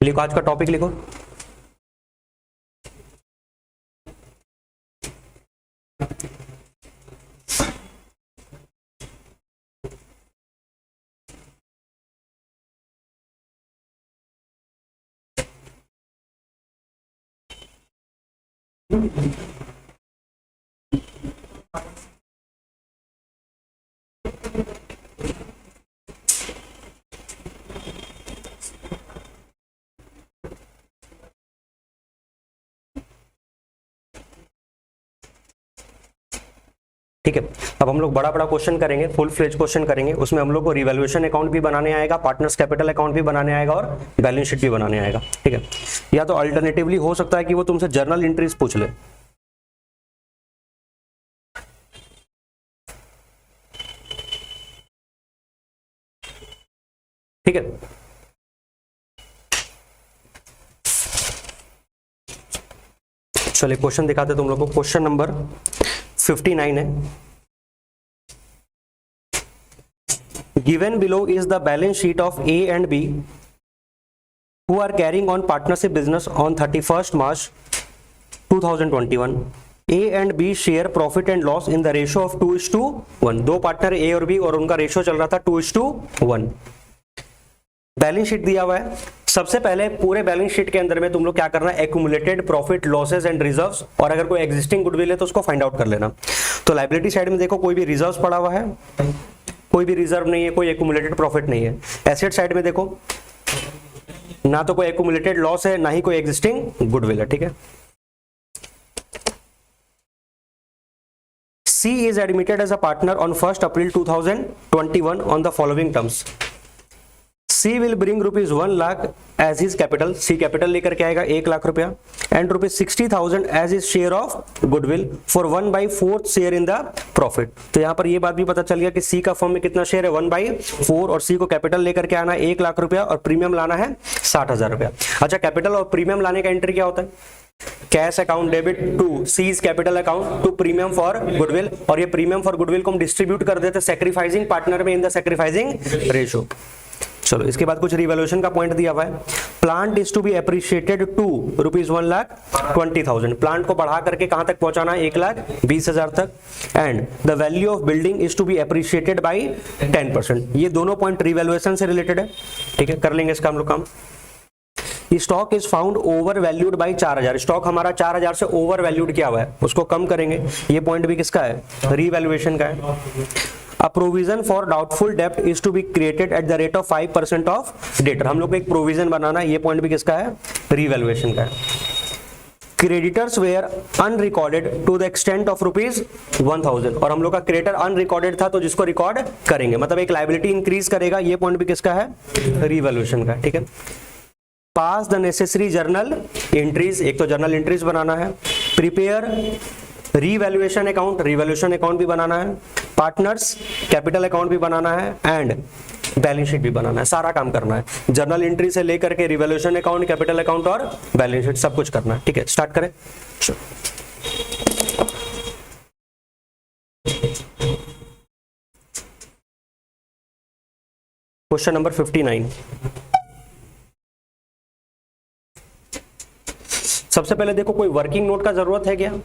लिखो, आज का टॉपिक लिखो। ठीक है, अब हम लोग बड़ा बड़ा क्वेश्चन करेंगे, फुल फ्लेज क्वेश्चन करेंगे। उसमें हम लोग को रिवैल्यूएशन अकाउंट भी बनाने आएगा, पार्टनर्स कैपिटल अकाउंट भी बनाने आएगा और बैलेंस शीट भी बनाने आएगा। ठीक है, या तो अल्टरनेटिवली हो सकता है कि वो तुमसे जर्नल एंट्रीज पूछ ले। ठीक है, चलिए क्वेश्चन दिखाते तुम लोग को। क्वेश्चन नंबर 59 है। Given below is the balance sheet of A and B who are carrying on partnership business on 31st March 2021. A and B share profit and loss in the ratio of 2:1. दो partner A और B और उनका ratio चल रहा था 2:1। Balance sheet दिया हुआ है। सबसे पहले पूरे बैलेंस शीट के अंदर में तुम लोग क्या करना है, accumulated profit losses and reserves, और अगर कोई एग्जिस्टिंग गुडविल है तो उसको फाइंड आउट कर लेना। तो लायबिलिटी साइड में देखो, कोई भी रिजर्व्स पड़ा हुआ है, कोई भी रिजर्व नहीं है, कोई एक्यूमुलेटेड प्रॉफिट नहीं है। एसेट साइड में देखो, ना तो कोई एक्यूमुलेटेड लॉस है, ना ही कोई एग्जिस्टिंग गुडविल है। ठीक है, C is admitted as a partner on 1st April 2021 on the following terms. C will bring ₹1 lakh as his capital. C capital लेकर के आएगा 1 लाख रुपया, and ₹60,000 as his share of goodwill for 1/4 share in the profit. तो यहाँ पर ये बात भी पता चल गया कि C का फर्म में कितना शेयर है, 1/4, और C को कैपिटल लेकर के आना 1 लाख रुपया और प्रीमियम लाना है 60,000 रुपया। अच्छा, कैपिटल और प्रीमियम लाने का एंट्री क्या होता है? Cash account debit to C's capital account to premium for goodwill, और ये प्रीमियम फॉर गुडविल को हम डिस्ट्रीब्यूट कर देते सेक्रीफाइसिंग पार्टनर में इन द सेक्रीफाइसिंग रेशियो। चलो, इसके बाद कुछ रिवैल्यूएशन का पॉइंट दिया हुआ है। Plant is to be appreciated to ₹1,20,000। Plant को बढ़ा करके कहां तक पहुंचाना है? 1,20,000 तक। And the value of building is to be appreciated by 10%। ये दोनों पॉइंट रिवैल्यूएशन से रिलेटेड है। ठीक है, कर लेंगे इसका हम लोग काम। Stock is found over valued by 4,000। Stock हमारा 4,000 से ओवर वैल्यूड किया हुआ है, उसको कम करेंगे। ये पॉइंट भी किसका है? रिवैल्यूएशन का है। A provision for doubtful debt is to be created at the rate of 5% of debtor। हम लोग को एक प्रोविजन बनाना है, ये पॉइंट भी किसका है? रिवैल्यूएशन का है। Creditors were unrecorded to the extent of ₹1,000, और हम लोग का क्रेडिटर अनरिकॉर्डेड था तो जिसको रिकॉर्ड करेंगे, मतलब एक लायबिलिटी इंक्रीज करेगा। ये पॉइंट भी किसका है? रिवैल्यूएशन का। ठीक है, पास द नेसेसरी जर्नल एंट्रीज, एक तो जर्नल एंट्रीज बनाना है। Prepare revaluation account, revaluation account भी बनाना है। पार्टनर्स कैपिटल अकाउंट भी बनाना है, एंड बैलेंस शीट भी बनाना है। सारा काम करना है, जर्नल एंट्री से लेकर के रिवैल्यूएशन अकाउंट, कैपिटल अकाउंट और बैलेंस शीट, सब कुछ करना है। ठीक है, स्टार्ट करें। Question number 59। सबसे पहले देखो, कोई वर्किंग नोट का जरूरत है क्या?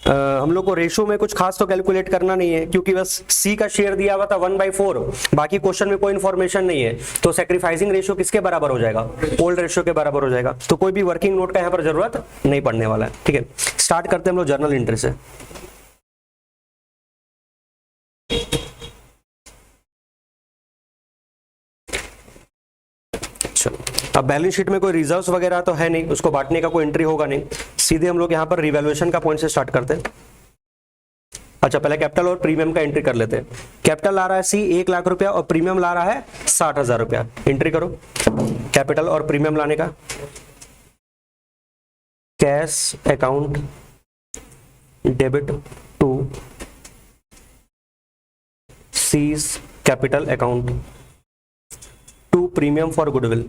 हम लोग को रेशो में कुछ खास तो कैलकुलेट करना नहीं है, क्योंकि बस C का शेयर दिया हुआ था 1/4, बाकी क्वेश्चन में कोई इंफॉर्मेशन नहीं है। तो सैक्रिफाइसिंग रेशियो किसके बराबर हो जाएगा? ओल्ड रेशियो के बराबर हो जाएगा। तो कोई भी वर्किंग नोट का यहाँ पर जरूरत नहीं पड़ने वाला है। ठीक है, स्टार्ट करते हैं हम लोग जर्नल एंट्री से। अब बैलेंस शीट में कोई रिजर्व्स वगैरह तो है नहीं, उसको बांटने का कोई एंट्री होगा नहीं। सीधे हम लोग यहाँ पर रिवैल्यूएशन का पॉइंट से स्टार्ट करते हैं। अच्छा, पहले कैपिटल और प्रीमियम का एंट्री कर लेते हैं। कैपिटल ला रहा है C 1 लाख रुपया और प्रीमियम ला रहा है 60,000 रुपया। एंट्री करो कैपिटल और प्रीमियम लाने का। Cash account debit to C's capital account to premium for goodwill.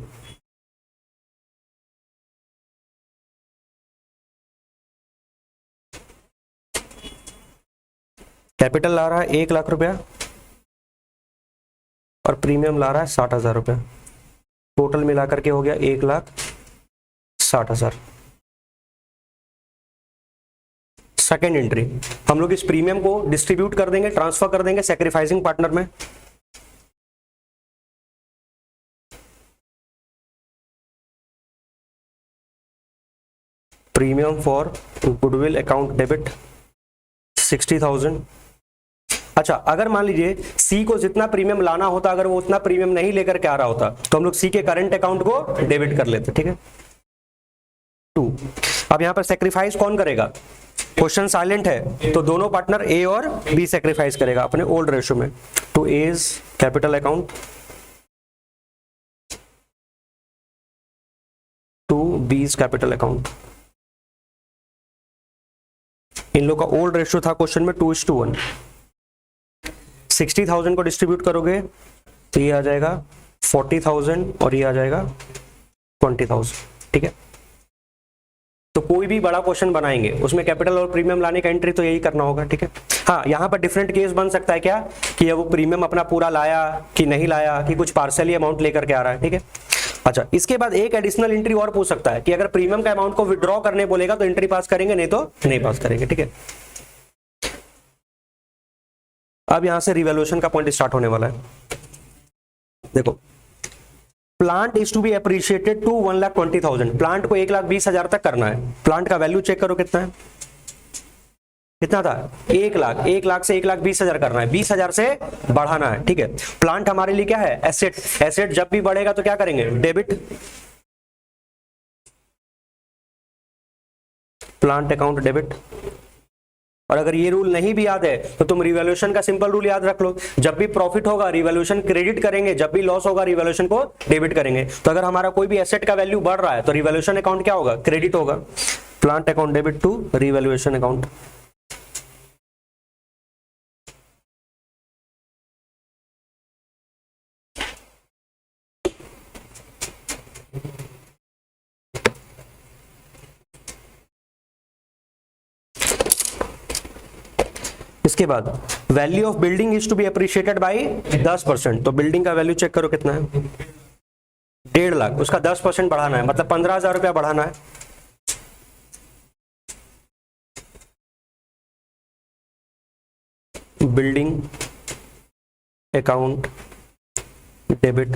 Capital ला रहा है 1 लाख रुपया और प्रीमियम ला रहा है 60,000 रुपया। टोटल मिलाकर के हो गया 1,60,000। सेकेंड एंट्री, हम लोग इस प्रीमियम को डिस्ट्रीब्यूट कर देंगे, ट्रांसफर कर देंगे सैक्रिफाइसिंग पार्टनर में। Premium for goodwill account debit 60,000। अच्छा, अगर मान लीजिए सी को जितना प्रीमियम लाना होता, अगर वो उतना प्रीमियम नहीं लेकर के आ रहा होता, तो हम लोग सी के करंट अकाउंट को डेबिट कर लेते। ठीक है, 2। अब यहां पर सेक्रीफाइस कौन करेगा? क्वेश्चन साइलेंट है तो दोनों पार्टनर ए और बी सेक्रीफाइस करेगा अपने ओल्ड रेशियो में। To as capital account, to बीज कैपिटल अकाउंट। इन लोग का ओल्ड रेशियो था क्वेश्चन में 2:1। 60,000 को डिस्ट्रीब्यूट करोगे तो ये आ जाएगा 40,000 और ये आ जाएगा 20,000। ठीक है, तो कोई भी बड़ा क्वेश्चन बनाएंगे उसमें कैपिटल और प्रीमियम लाने का एंट्री तो यही करना होगा। ठीक है, हाँ, यहाँ पर डिफरेंट केस बन सकता है क्या, कि वो प्रीमियम अपना पूरा लाया कि नहीं लाया, कि कुछ पार्सली अमाउंट लेकर के आ रहा है। ठीक है, अच्छा, इसके बाद एक एडिशनल एंट्री और पूछ सकता है कि अगर प्रीमियम का अमाउंट को विड्रॉ करने बोलेगा तो एंट्री पास करेंगे, नहीं तो नहीं पास करेंगे। ठीक है, अब यहां से रिवैल्यूएशन का पॉइंट स्टार्ट होने वाला है। देखो, plant is to be appreciated to 1,20,000। Plant को 1,20,000 तक करना है। प्लांट का वैल्यू चेक करो कितना है, कितना था? 1 लाख। 1 लाख से 1,20,000 करना है, 20,000 से बढ़ाना है। ठीक है, प्लांट हमारे लिए क्या है? एसेट। एसेट जब भी बढ़ेगा तो क्या करेंगे? डेबिट। Plant account debit. और अगर ये रूल नहीं भी याद है तो तुम रिवैल्यूएशन का सिंपल रूल याद रख लो, जब भी प्रॉफिट होगा रिवैल्यूएशन क्रेडिट करेंगे, जब भी लॉस होगा रिवैल्यूएशन को डेबिट करेंगे। तो अगर हमारा कोई भी एसेट का वैल्यू बढ़ रहा है तो रिवैल्यूएशन अकाउंट क्या होगा? क्रेडिट होगा। Plant account debit to revaluation account. इसके बाद value of building is to be appreciated by 10%। तो बिल्डिंग का वैल्यू चेक करो कितना है? 1.5 लाख। उसका 10% बढ़ाना है, मतलब 15,000 रुपया बढ़ाना है। Building account debit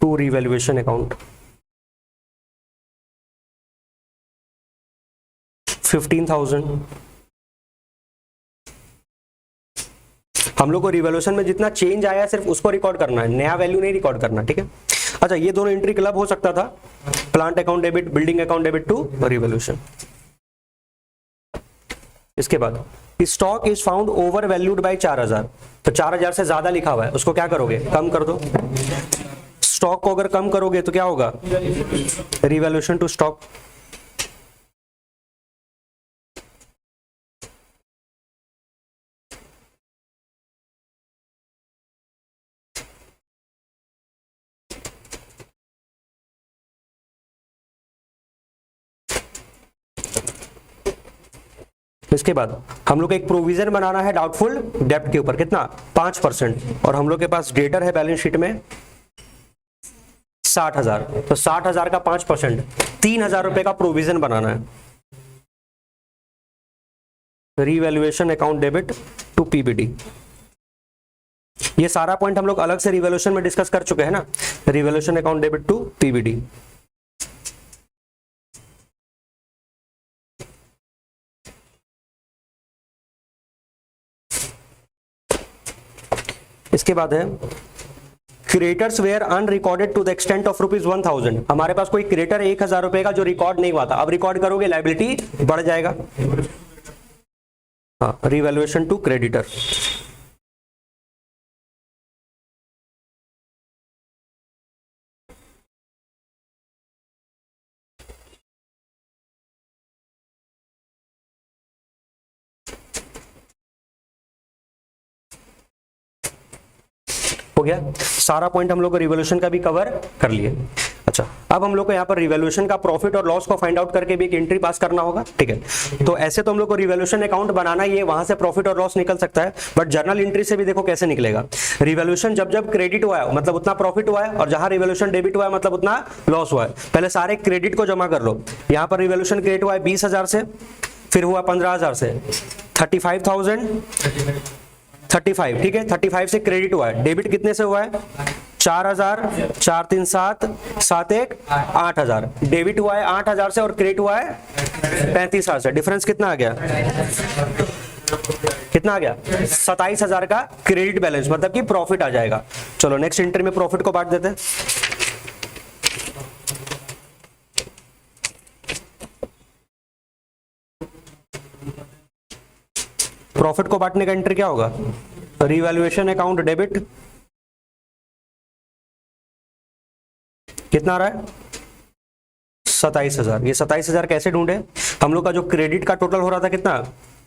to revaluation account 15,000। हम लोग को रिवैल्यूएशन में जितना चेंज आया सिर्फ उसको रिकॉर्ड करना है, नया वैल्यू नहीं रिकॉर्ड करना। ठीक है, अच्छा, ये दोनों एंट्री क्लब हो सकता था, plant account debit, building account debit to revaluation. इसके बाद stock is found over valued by 4,000। तो 4,000 से ज्यादा लिखा हुआ है, उसको क्या करोगे? कम कर दो। स्टॉक को अगर कम करोगे तो क्या होगा? Revaluation to stock. इसके बाद हम लोग एक प्रोविजन बनाना है डाउटफुल डेब्ट के ऊपर, कितना? 5%। और हम लोग के पास डेटर है बैलेंस शीट में 60,000। तो 60,000 का 5% 3,000 रुपए का प्रोविजन बनाना है। Revaluation account debit to PBD. ये सारा पॉइंट हम लोग अलग से रिवैल्यूएशन में डिस्कस कर चुके हैं ना। Revaluation account debit to PBD. इसके बाद है creditors were unrecorded to the extent of ₹1,000। हमारे पास कोई क्रेडिटर 1,000 रुपए का जो रिकॉर्ड नहीं हुआ था, अब रिकॉर्ड करोगे लायबिलिटी बढ़ जाएगा। हाँ, रिवैल्यूएशन टू क्रेडिटर। हो गया सारा पॉइंट, हम लोग रिवॉल्यूशन का भी कवर कर लिए। अच्छा, अब हम लोग को यहाँ पर रिवैल्यूएशन का प्रॉफिट और लॉस को फाइंड आउट करके भी एक एंट्री पास करना होगा, ठीक है। तो ऐसे तो हम लोग को रिवैल्यूएशन अकाउंट बनाना ही है, वहां से प्रॉफिट और लॉस निकल सकता है, बट जर्नल एंट्री से भी देखो कैसे निकलेगा। रिवैल्यूएशन जब जब क्रेडिट हुआ है मतलब उतना प्रॉफिट हुआ है, और जहां रिवैल्यूएशन डेबिट हुआ है मतलब उतना लॉस हुआ है। पहले सारे क्रेडिट को जमा कर लो। यहाँ पर रिवैल्यूएशन क्रेडिट हुआ है 20,000 से, फिर हुआ 15,000 से, 35,000, 35, ठीक है, 35 से क्रेडिट हुआ है। डेबिट कितने से हुआ है? 4,000, 4 3 7, 7 1 8,000। डेबिट हुआ है 8,000 से और क्रेडिट हुआ है 35,000 से। डिफरेंस कितना आ गया? कितना आ गया? 27,000 का क्रेडिट बैलेंस, मतलब कि प्रॉफिट आ जाएगा। चलो नेक्स्ट एंट्री में प्रॉफिट को बांट देते हैं। प्रॉफिट को बांटने का एंट्री क्या होगा? रिवैल्यूएशन अकाउंट डेबिट कितना आ रहा है? 27,000। ये 27,000 कैसे ढूंढे? हम लोग का जो क्रेडिट का टोटल हो रहा था कितना?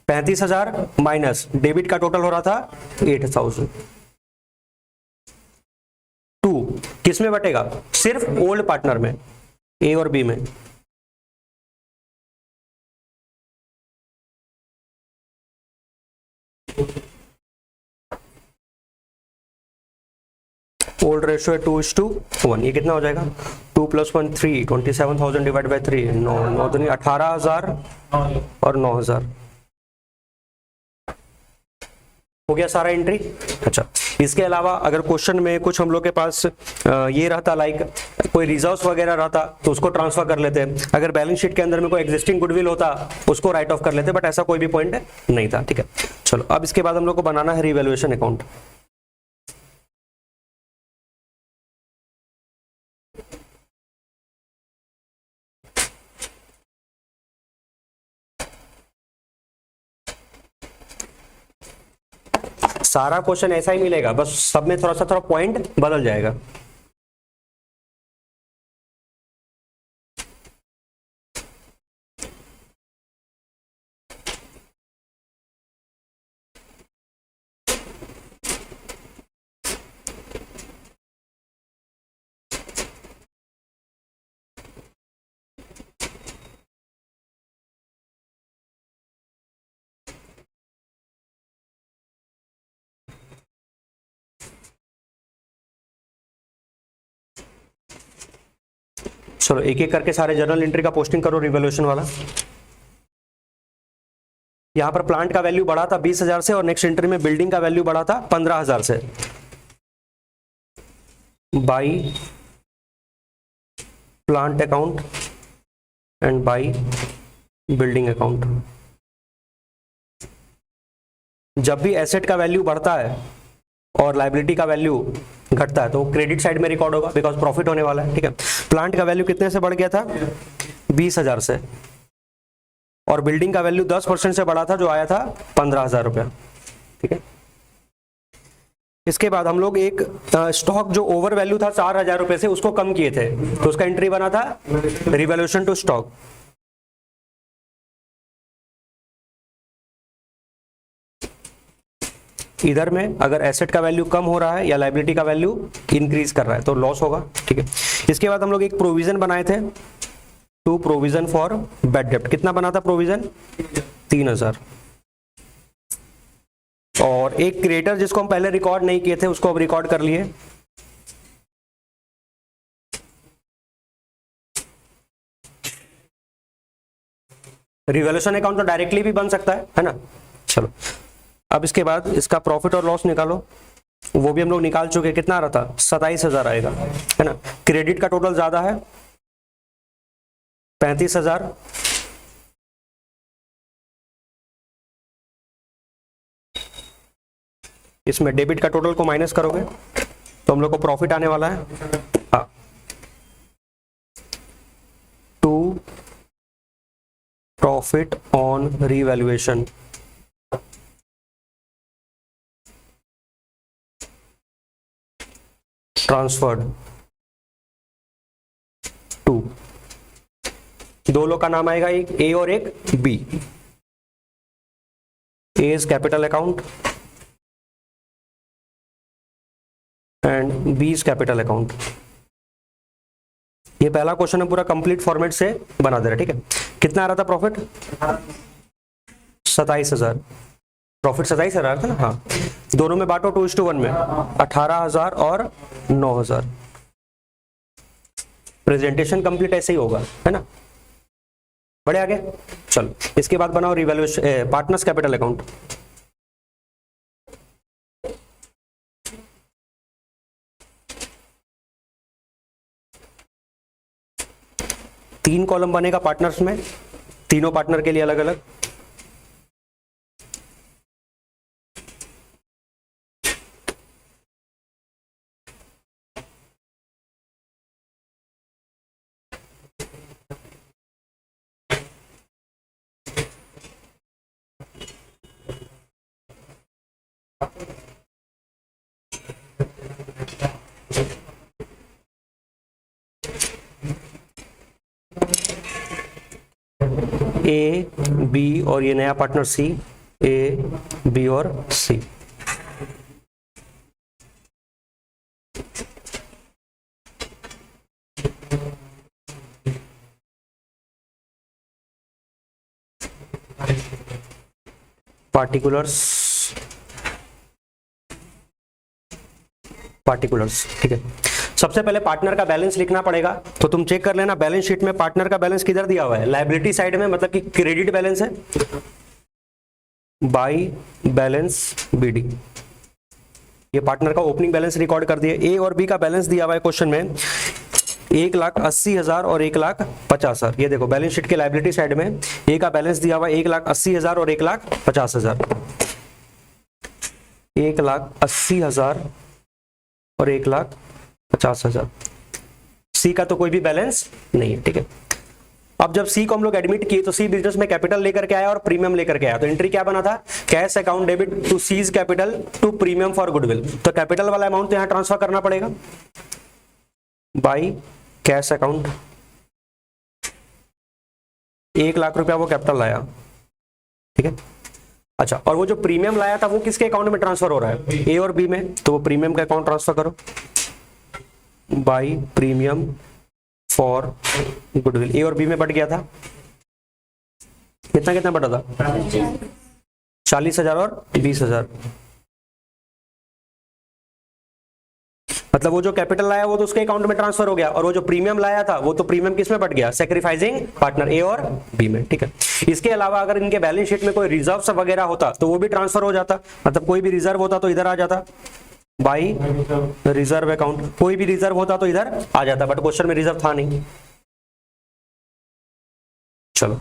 35,000 माइनस डेबिट का टोटल हो रहा था 8,000। 2 किस में बटेगा? सिर्फ ओल्ड पार्टनर में, ए और बी में। ओल्ड रेशियो है 2:1। ये कितना हो जाएगा? 2 + 1 3, 27,000 डिवाइड बाई 3, 9 दूनी 18,000 और 9,000 हो गया सारा एंट्री। अच्छा, इसके अलावा अगर क्वेश्चन में कुछ हम लोग के पास ये रहता, लाइक कोई रिजर्व्स वगैरह रहता तो उसको ट्रांसफर कर लेते। अगर बैलेंस शीट के अंदर में कोई एग्जिस्टिंग गुडविल होता उसको राइट ऑफ कर लेते, बट ऐसा कोई भी पॉइंट नहीं था, ठीक है। चलो अब इसके बाद हम लोग को बनाना है रिवैल्यूएशन अकाउंट। सारा क्वेश्चन ऐसा ही मिलेगा, बस सब में थोड़ा पॉइंट बदल जाएगा। चलो एक एक करके सारे जर्नल एंट्री का पोस्टिंग करो रिवैल्यूएशन वाला। यहां पर प्लांट का वैल्यू बढ़ा था 20,000 से, और नेक्स्ट एंट्री में बिल्डिंग का वैल्यू बढ़ा था 15,000 से। By plant account and by building account. जब भी एसेट का वैल्यू बढ़ता है और लायबिलिटी का वैल्यू घटता है तो क्रेडिट साइड में रिकॉर्ड होगा, बिकॉज प्रॉफिट होने वाला है, ठीक है। प्लांट का वैल्यू कितने से बढ़ गया था? 20,000 से, और बिल्डिंग का वैल्यू 10% से बढ़ा था जो आया था 15,000 रुपया, ठीक है। इसके बाद हम लोग एक स्टॉक जो ओवर वैल्यू था 4,000 रुपए से, उसको कम किए थे, तो उसका एंट्री बना था रिवैल्यूएशन टू स्टॉक। इधर में अगर एसेट का वैल्यू कम हो रहा है या लायबिलिटी का वैल्यू इंक्रीज कर रहा है तो लॉस होगा, ठीक है। इसके बाद हम लोग एक प्रोविजन बनाए थे, टू प्रोविजन फॉर बैड डेप्ट। कितना बना था प्रोविजन? 3,000। और एक क्रिएटर जिसको हम पहले रिकॉर्ड नहीं किए थे उसको अब रिकॉर्ड कर लिए। रिवैल्यूएशन अकाउंट तो डायरेक्टली भी बन सकता है ना। चलो अब इसके बाद इसका प्रॉफिट और लॉस निकालो, वो भी हम लोग निकाल चुके। कितना आ रहा था? 27,000 आएगा, है ना। क्रेडिट का टोटल ज्यादा है 35,000, इसमें डेबिट का टोटल को माइनस करोगे तो हम लोग को प्रॉफिट आने वाला है 2 प्रॉफिट ऑन रीवैल्यूएशन। ट्रांसफर्ड 2। दो लोग का नाम आएगा, एक ए और एक B. A is capital account and B is capital account. ये पहला क्वेश्चन है, पूरा कंप्लीट फॉर्मेट से बना दे रहा है, ठीक है। कितना आ रहा था प्रॉफिट? 27,000। प्रॉफिट 27,000 था ना, हाँ। दोनों में बांटो 2:1 में, 18,000 और 9,000। प्रेजेंटेशन कंप्लीट ऐसे ही होगा, है ना। बढ़े आगे, चलो इसके बाद बनाओ रिवैल्यूएशन पार्टनर्स कैपिटल अकाउंट। तीन कॉलम बनेगा पार्टनर्स में, तीनों पार्टनर के लिए अलग अलग। ए बी और ये नया पार्टनर सी, ए बी और सी। पार्टिकुलर्स, ठीक है। सबसे पहले पार्टनर का बैलेंस लिखना पड़ेगा, तो तुम चेक कर लेना बैलेंस शीट में पार्टनर का बैलेंस किधर दिया हुआ है, लायबिलिटी साइड में, मतलब कि क्रेडिट बैलेंस है, बाई बैलेंस बीडी। ये पार्टनर का ओपनिंग बैलेंस रिकॉर्ड कर दिया। ए और बी का बैलेंस दिया हुआ है क्वेश्चन में 1,80,000 और 1,50,000। ये देखो बैलेंस शीट के लायबिलिटी साइड में ए का बैलेंस दिया हुआ है 1,80,000 और 1,50,000। 1,80,000 और 1,50,000। सी का तो कोई भी बैलेंस नहीं है, ठीक है। अब जब सी को हम लोग एडमिट किए तो सी बिजनेस में कैपिटल लेकर के आया और प्रीमियम लेकर के आया, तो एंट्री क्या बना था, cash account debit to C's capital to premium for goodwill. तो कैपिटल वाला अमाउंट तो यहां ट्रांसफर करना पड़ेगा बाई कैश अकाउंट। 1,00,000 रुपया वो कैपिटल लाया, ठीक है। अच्छा, और वो जो प्रीमियम लाया था वो किसके अकाउंट में ट्रांसफर हो रहा है, ए और बी में, तो वो प्रीमियम का अकाउंट ट्रांसफर करो बाई प्रीमियम फॉर गुडविल। ए और बी में बट गया था, कितना कितना बटा था, 40,000 और 20,000। मतलब वो जो कैपिटल लाया वो तो उसके अकाउंट में ट्रांसफर हो गया, और वो जो प्रीमियम लाया था वो तो प्रीमियम किस में बट गया, सैक्रिफाइसिंग पार्टनर ए और बी में, ठीक है। इसके अलावा अगर इनके बैलेंस शीट में कोई रिजर्व वगैरह होता तो वो भी ट्रांसफर हो जाता, मतलब कोई भी रिजर्व होता तो इधर आ जाता बाई रिजर्व अकाउंट, कोई भी रिजर्व होता तो इधर आ जाता, बट क्वेश्चन में रिजर्व था नहीं। चलो,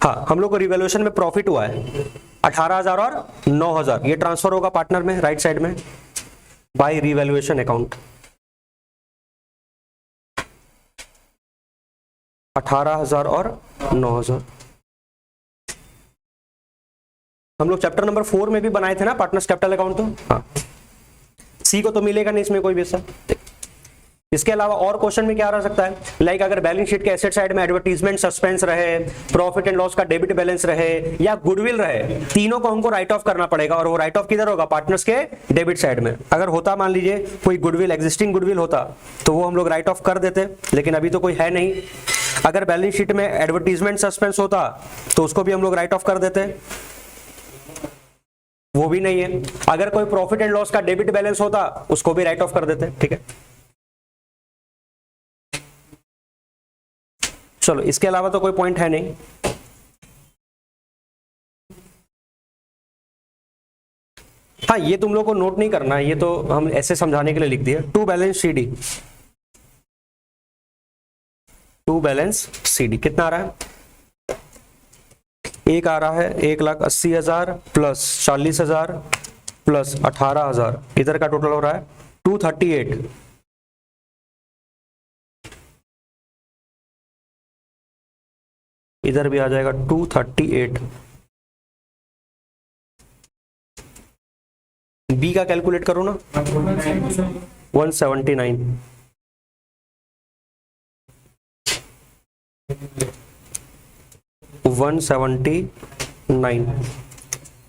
हाँ, हम लोग को रिवैल्यूएशन में प्रॉफिट हुआ है 18,000 और 9,000, ये ट्रांसफर होगा पार्टनर में राइट साइड में बाई रिवैल्यूएशन अकाउंट। 18,000 और 9,000 हम लोग चैप्टर नंबर 4 में भी बनाए थे ना पार्टनर्स कैपिटल अकाउंट, तो हाँ, सी को तो मिलेगा नहीं इसमें कोई भी हिस्सा। इसके अलावा और क्वेश्चन में क्या रह सकता है, लाइक अगर बैलेंस शीट के एसेट साइड में एडवर्टीजमेंट सस्पेंस रहे, प्रॉफिट एंड लॉस का डेबिट बैलेंस रहे, या गुडविल रहे, तीनों को हमको राइट ऑफ करना पड़ेगा, और वो राइट ऑफ किधर होगा, पार्टनर्स के डेबिट साइड में। अगर होता मान लीजिए कोई गुडविल, एग्जिस्टिंग गुडविल होता तो वो हम लोग राइट ऑफ कर देते, लेकिन अभी तो कोई है नहीं। अगर बैलेंस शीट में एडवर्टीजमेंट सस्पेंस होता तो उसको भी हम लोग राइट ऑफ कर देते, वो भी नहीं है। अगर कोई प्रॉफिट एंड लॉस का डेबिट बैलेंस होता उसको भी राइट ऑफ कर देते, ठीक है। चलो, इसके अलावा तो कोई पॉइंट है नहीं। हाँ, ये तुम लोग को नोट नहीं करना है, ये तो हम ऐसे समझाने के लिए लिख दिया। To balance CD, to balance CD कितना आ रहा है, एक आ रहा है 1,80,000 प्लस 40,000 प्लस 18,000, इधर का टोटल हो रहा है 238। इधर भी आ जाएगा 238। बी का कैलकुलेट करो ना, 179।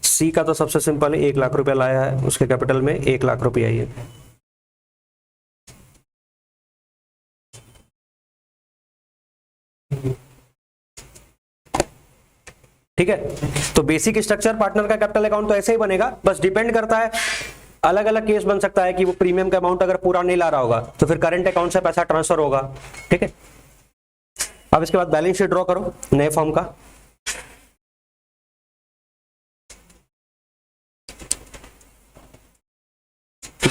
सी का तो सबसे सिंपल है, 1,00,000 रुपया लाया है, उसके कैपिटल में 1,00,000 रुपया ही है। ठीक है। तो बेसिक स्ट्रक्चर पार्टनर का कैपिटल अकाउंट तो ऐसे ही बनेगा, बस डिपेंड करता है, अलग अलग केस बन सकता है कि वो प्रीमियम का अमाउंट अगर पूरा नहीं ला रहा होगा तो फिर करंट अकाउंट से पैसा ट्रांसफर होगा, ठीक है। अब इसके बाद बैलेंस शीट ड्रॉ करो नए फॉर्म का।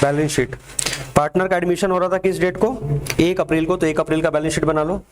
बैलेंस शीट, पार्टनर का एडमिशन हो रहा था किस डेट को, 1 अप्रैल को, तो 1 अप्रैल का बैलेंस शीट बना लो।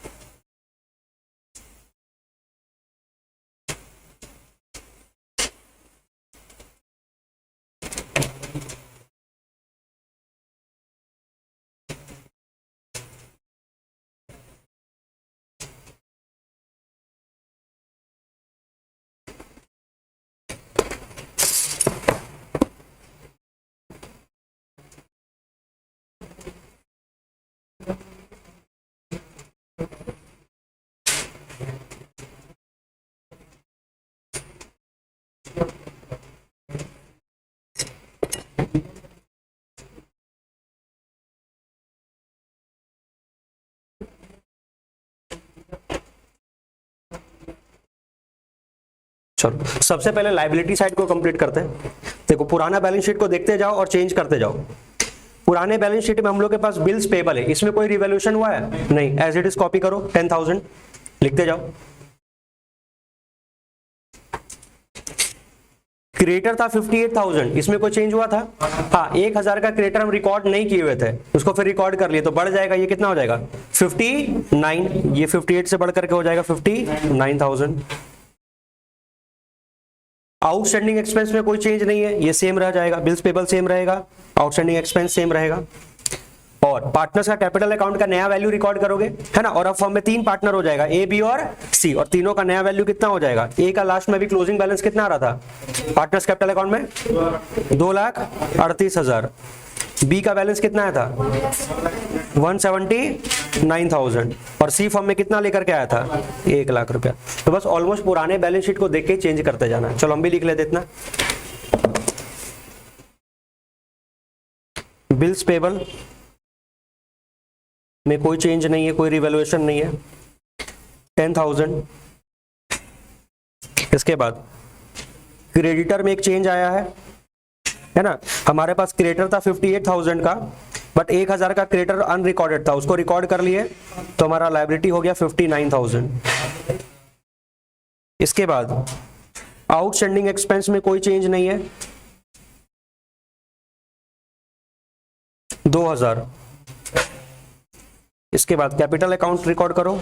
चलो सबसे पहले लायबिलिटी साइड को कंप्लीट करते हैं। देखो पुराना बैलेंस शीट को देखते जाओ और चेंज करते जाओ। पुराने बैलेंस शीट में हम लोग के पास बिल्स पेबल है, इसमें कोई रिवैल्यूएशन हुआ है नहीं, एज इट इज कॉपी करो, 10,000 लिखते जाओ। क्रिएटर था 58,000, इसमें कोई चेंज हुआ था? हाँ, 1,000 का क्रिएटर हम रिकॉर्ड नहीं किए हुए थे, उसको फिर रिकॉर्ड कर लिए तो बढ़ जाएगा, ये कितना हो जाएगा 59, ये 58 से बढ़ करके हो जाएगा 59,000। आउटस्टैंडिंग एक्सपेंस में कोई चेंज नहीं है, ये सेम रह जाएगा, बिल्स पेबल सेम रहेगा, आउटस्टैंडिंग एक्सपेंस सेम रहेगा। और पार्टनर्स का कैपिटल अकाउंट का नया वैल्यू रिकॉर्ड करोगे, है ना। और अब फॉर्म में 3 पार्टनर हो जाएगा, ए, बी और सी, और तीनों का नया वैल्यू कितना हो जाएगा। ए का लास्ट में भी क्लोजिंग बैलेंस कितना आ रहा था पार्टनर्स कैपिटल अकाउंट में 2,38,000। बी का बैलेंस कितना आया था 179,000, और सी फॉर्म में कितना लेकर के आया था 1 लाख रुपया। तो बस ऑलमोस्ट पुराने बैलेंस शीट को देख के चेंज करते जाना है। चलो हम भी लिख लेते इतना। बिल्स पेबल में कोई चेंज नहीं है, कोई रिवैल्यूएशन नहीं है, 10,000। इसके बाद क्रेडिटर में एक चेंज आया है ना। हमारे पास क्रेडिटर था 58,000 का, बट 1,000 का क्रेडिटर अनरिकॉर्डेड था, उसको रिकॉर्ड कर लिए तो हमारा लायबिलिटी हो गया 59,000। इसके बाद आउटस्टैंडिंग एक्सपेंस में कोई चेंज नहीं है, 2,000। इसके बाद कैपिटल अकाउंट रिकॉर्ड करो,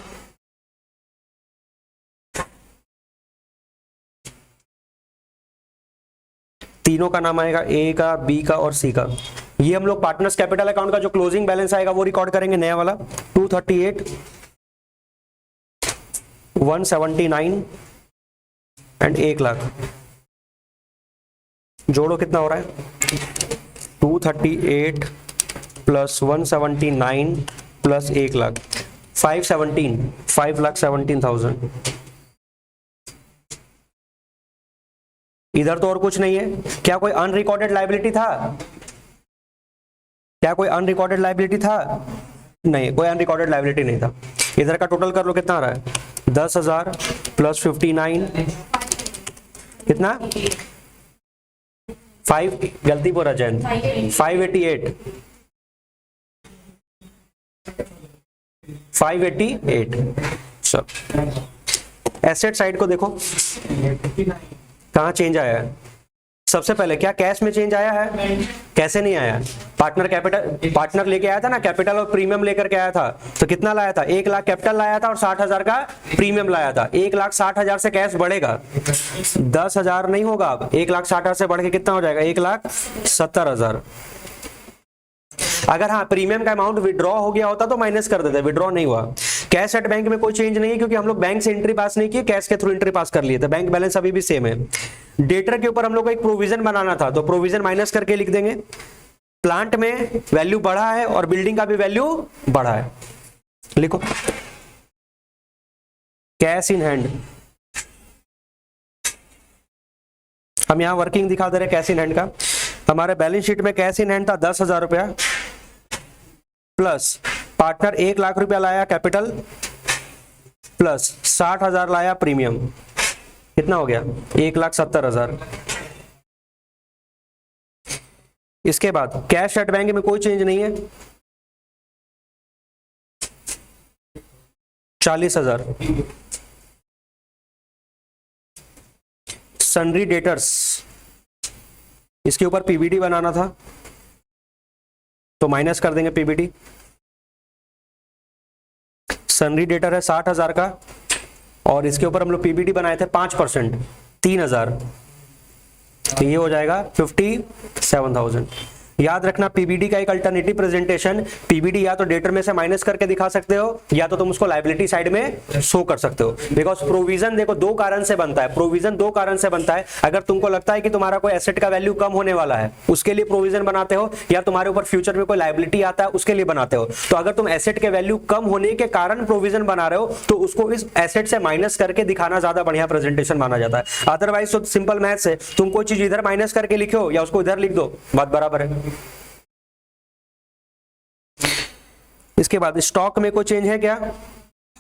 तीनों का नाम आएगा, ए का, बी का और सी का। ये हम लोग पार्टनर्स कैपिटल अकाउंट का जो क्लोजिंग बैलेंस आएगा वो रिकॉर्ड करेंगे, नया वाला 238, 179 एंड 1 लाख। जोड़ो कितना हो रहा है 238 प्लस 179 प्लस 1 लाख, 5,17,000। इधर तो और कुछ नहीं है। क्या कोई अनरिकॉर्डेड लायबिलिटी था? क्या कोई अनरिकॉर्डेड लायबिलिटी था? नहीं, कोई अनरिकॉर्डेड लायबिलिटी नहीं था। इधर का टोटल कर लो कितना आ रहा है 10,000 प्लस 59 कितना 5, गलती बोला जैन, 588 चल। एसेट साइड को देखो कहां चेंज आया है। सबसे पहले क्या कैश में चेंज आया है? कैसे नहीं आया? पार्टनर लेके आया था ना, कैपिटल और प्रीमियम लेकर के आया था, तो कितना लाया था 1 लाख कैपिटल लाया था और 60,000 का प्रीमियम लाया था। 1,60,000 से कैश बढ़ेगा, 10,000 नहीं होगा, अब 1,60,000 से बढ़ के कितना हो जाएगा 1,70,000। अगर हाँ प्रीमियम का अमाउंट विड्रॉ हो गया होता तो माइनस कर देते, विड्रॉ नहीं हुआ। कैश एट बैंक में कोई चेंज नहीं है क्योंकि हम लोग बैंक से एंट्री पास नहीं किए, कैश के थ्रू एंट्री पास कर लिए थे, बैंक बैलेंस अभी भी सेम है। डेटर के ऊपर हम लोग को एक प्रोविजन बनाना था तो प्रोविजन माइनस करके लिख देंगे। प्लांट में वैल्यू बढ़ा है और बिल्डिंग का भी वैल्यू बढ़ा है, लिखो कैश इन हैंड। हम यहां वर्किंग दिखा दे रहे कैश इन हैंड का। हमारे बैलेंस शीट में कैश इन हैंड था 10,000 रुपया, प्लस पार्टनर 1 लाख रुपया लाया कैपिटल, प्लस 60,000 लाया प्रीमियम। कितना हो गया 1,70,000। इसके बाद कैश एट बैंक में कोई चेंज नहीं है, 40,000। सन्ड्री डेटर्स, इसके ऊपर पीबीडी बनाना था तो माइनस कर देंगे पीबीडी। सन्ड्री डेटर है 60,000 का और इसके ऊपर हम लोग पीबीडी बनाए थे 5%, 3,000, तो ये हो जाएगा 57,000। याद रखना पीबीडी का एक अल्टरनेटिव प्रेजेंटेशन, पीबीडी या तो डेटर में से माइनस करके दिखा सकते हो या तो तुम उसको लायबिलिटी साइड में शो कर सकते हो। बिकॉज प्रोविजन देखो दो कारण से बनता है, प्रोविजन दो कारण से बनता है। अगर तुमको लगता है कि तुम्हारा कोई एसेट का वैल्यू कम होने वाला है उसके लिए प्रोविजन बनाते हो, या तुम्हारे ऊपर फ्यूचर में कोई लायबिलिटी आता है उसके लिए बनाते हो। तो अगर तुम एसेट के वैल्यू कम होने के कारण प्रोविजन बना रहे हो तो उसको इस एसेट से माइनस करके दिखाना ज्यादा बढ़िया प्रेजेंटेशन माना जाता है। अदरवाइज तो सिंपल मैथ्स है, तुम कोई चीज इधर माइनस करके लिखो या उसको इधर लिख दो, बात बराबर है। इसके बाद स्टॉक में कोई चेंज है क्या?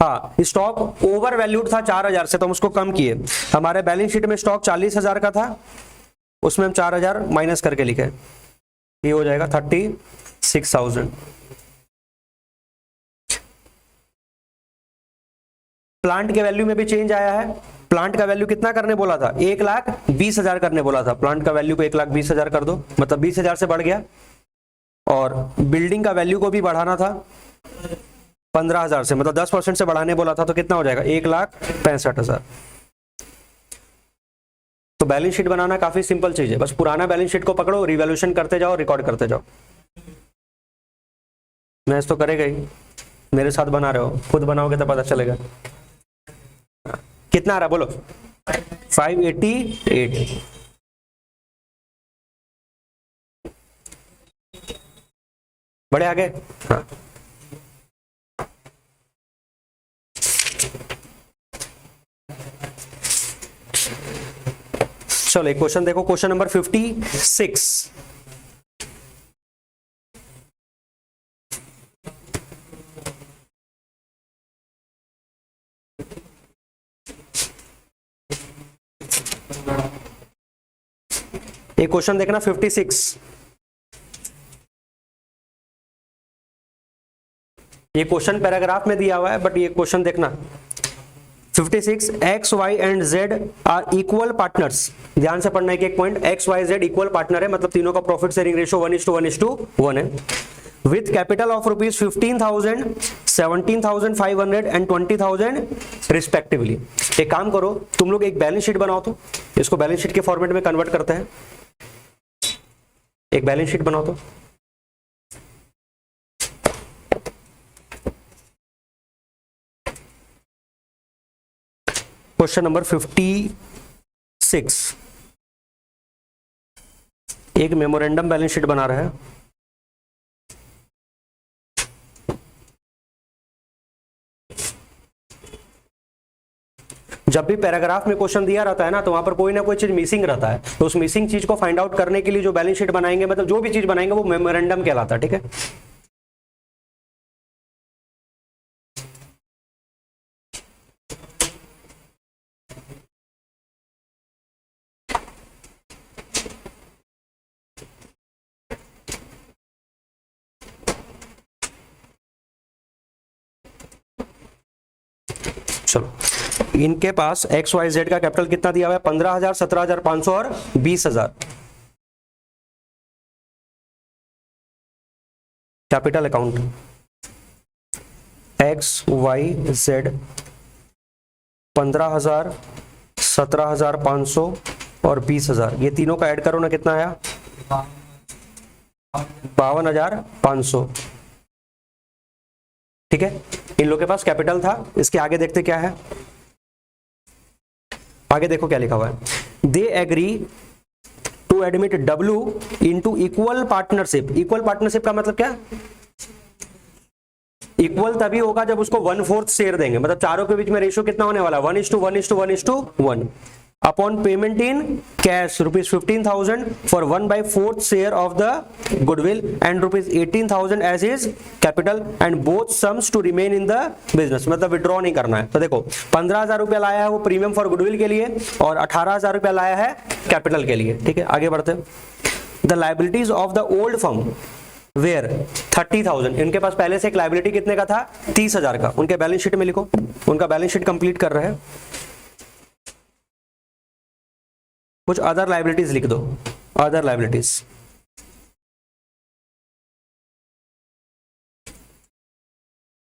हाँ, स्टॉक ओवर वैल्यूड था 4,000 से तो हम उसको कम किए। हमारे बैलेंस शीट में स्टॉक 40,000 का था, उसमें हम 4,000 माइनस करके लिखे, ये हो जाएगा 36,000। प्लांट के वैल्यू में भी चेंज आया है। प्लांट का वैल्यू कितना करने बोला था? 1,20,000 करने बोला था। प्लांट का वैल्यू को 1,20,000 कर दो, मतलब 20,000 से बढ़ गया। और बिल्डिंग का वैल्यू को भी बढ़ाना था 15,000 से, मतलब 10% से बढ़ाने बोला था, तो कितना हो जाएगा 1,65,000। तो बैलेंस शीट बनाना काफी सिंपल चीज है, बस पुराना बैलेंस शीट को पकड़ो, रिवैल्यूएशन करते जाओ, रिकॉर्ड करते जाओ। मैच तो करेगा ही, मेरे साथ बना रहे हो, खुद बनाओगे तो पता चलेगा। कितना आ रहा बोलो? 588। बड़े आगे। हाँ, चलो एक क्वेश्चन देखो, क्वेश्चन नंबर 56। एक क्वेश्चन देखना 56। ये क्वेश्चन पैराग्राफ में दिया हुआ है बट ये क्वेश्चन देखना 56। X Y and Z are equal partners. ध्यान से पढ़ना है कि एक point, X Y Z equal partner है, मतलब तीनों का प्रॉफिट शेयरिंग रेशियो 1:1:1 है। With capital of rupees 15,000, 17,500 and 20,000 respectively. एक काम करो, तुम लोग एक बैलेंस शीट बनाओ, तो इसको बैलेंस शीट के फॉर्मेट में कन्वर्ट करते हैं। एक बैलेंस शीट बनाओ तो। क्वेश्चन नंबर 56, एक मेमोरेंडम बैलेंस शीट बना रहा है। जब भी पैराग्राफ में क्वेश्चन दिया रहता है ना, तो वहां पर कोई ना कोई चीज मिसिंग रहता है, तो उस मिसिंग चीज को फाइंड आउट करने के लिए जो बैलेंस शीट बनाएंगे, मतलब जो भी चीज बनाएंगे वो मेमोरेंडम कहलाता है। ठीक है, चलो इनके पास एक्स वाई जेड का कैपिटल कितना दिया हुआ है? 15,000, 17,500 और 20,000। Capital account X Y Z 15,000, 17,500 और 20,000, ये तीनों का ऐड करो ना, कितना आया? 52,500। ठीक है, इन लोगों के पास कैपिटल था। इसके आगे देखते क्या है, आगे देखो क्या लिखा हुआ है। They agree to admit W into equal partnership. Equal partnership का मतलब क्या? इक्वल तभी होगा जब उसको 1/4 शेयर देंगे, मतलब चारों के बीच में रेशियो कितना होने वाला? 1:1:1:1। upon payment in cash rupees 15,000 for 1/4 share of the goodwill and rupees 18,000 as his capital and both sums to remain in the business, मतलब विड्रॉ नहीं करना है। तो देखो 15,000 रुपया लाया है वो प्रीमियम फॉर गुडविल के लिए और 18,000 रुपया लाया है कैपिटल के लिए। ठीक है, आगे बढ़ते हैं। The liabilities of the old firm were 30,000, इनके पास पहले से एक लाइबिलिटी कितने का था 30,000 का, उनके बैलेंस शीट में लिखो, उनका बैलेंस शीट कंप्लीट कर रहे हैं। कुछ अदर लाइबिलिटीज लिख दो, अदर लाइबिलिटीज,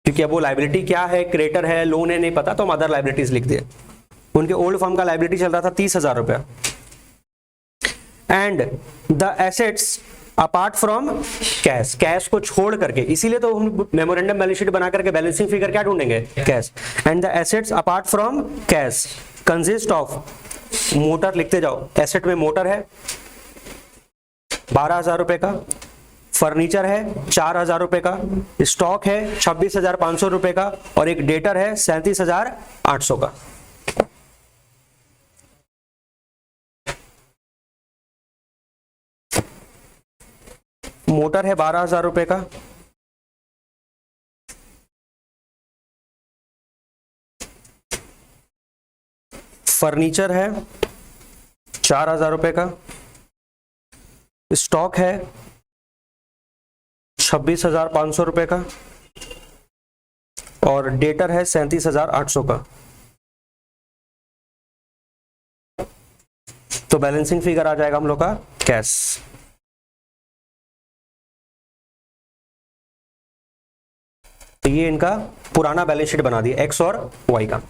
क्योंकि अब वो लाइबिलिटी क्या है, क्रेडिटर है, लोन है, नहीं पता, तो हम अदर लाइबिलिटीज लिख दिए। उनके ओल्ड फर्म का लाइबिलिटी चल रहा था 30,000 रुपया। And the assets apart from cash, cash को छोड़ करके, इसीलिए तो हम मेमोरेंडम बैलेंस शीट बना करके बैलेंसिंग फिगर क्या ढूंढेंगे, cash. And the assets apart from cash consist of, motor लिखते जाओ, एसेट में मोटर है 12,000 रुपए का, फर्नीचर है 4,000 रुपए का, स्टॉक है 26,500 रुपए का और एक डेटर है 37,800 का। मोटर है 12,000 रुपए का, फर्नीचर है 4,000 रुपए का, स्टॉक है 26,500 रुपए का और डेटर है 37,800 का। तो बैलेंसिंग फिगर आ जाएगा हम लोग का कैश। तो ये इनका पुराना बैलेंस शीट बना दिया एक्स और वाई का।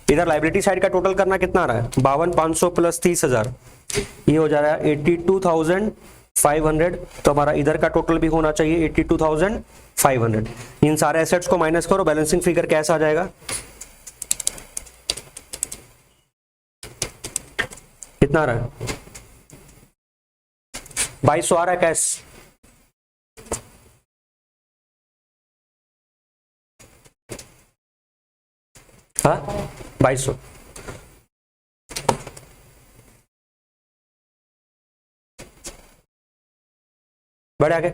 इधर लाइबिलिटी साइड का टोटल करना कितना आ रहा है 52,500 प्लस 30,000, ये हो जा रहा है 82,500। तो हमारा इधर का टोटल भी होना चाहिए 82,500। इन सारे एसेट्स को माइनस करो, बैलेंसिंग फिगर कैसा आ जाएगा, कितना आ रहा है 2200 आ रहा है कैश। हाँ 2200। बढ़े आगे।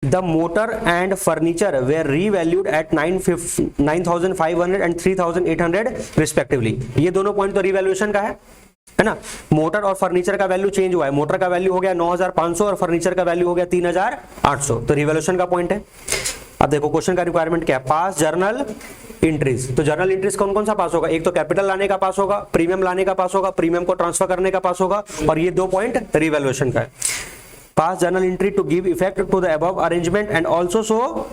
The motor and furniture were revalued at 9,500 and 3,800 respectively। ये दोनों पॉइंट तो रिवैल्यूएशन का है ना। मोटर और फर्नीचर का वैल्यू चेंज हुआ है, मोटर का वैल्यू हो गया 9,500 और फर्नीचर का वैल्यू हो गया 3,800, तो रिवैल्यूएशन का पॉइंट है। अब देखो क्वेश्चन का रिक्वायरमेंट क्या है, पास जर्नल एंट्रीज। तो जर्नल एंट्रीज कौन कौन सा पास होगा, एक तो कैपिटल लाने का पास होगा, प्रीमियम लाने का पास होगा, प्रीमियम को ट्रांसफर करने का पास होगा, और ये 2 पॉइंट रिवैल्यूएशन का है। Pass journal entry to give effect to the above arrangement and also show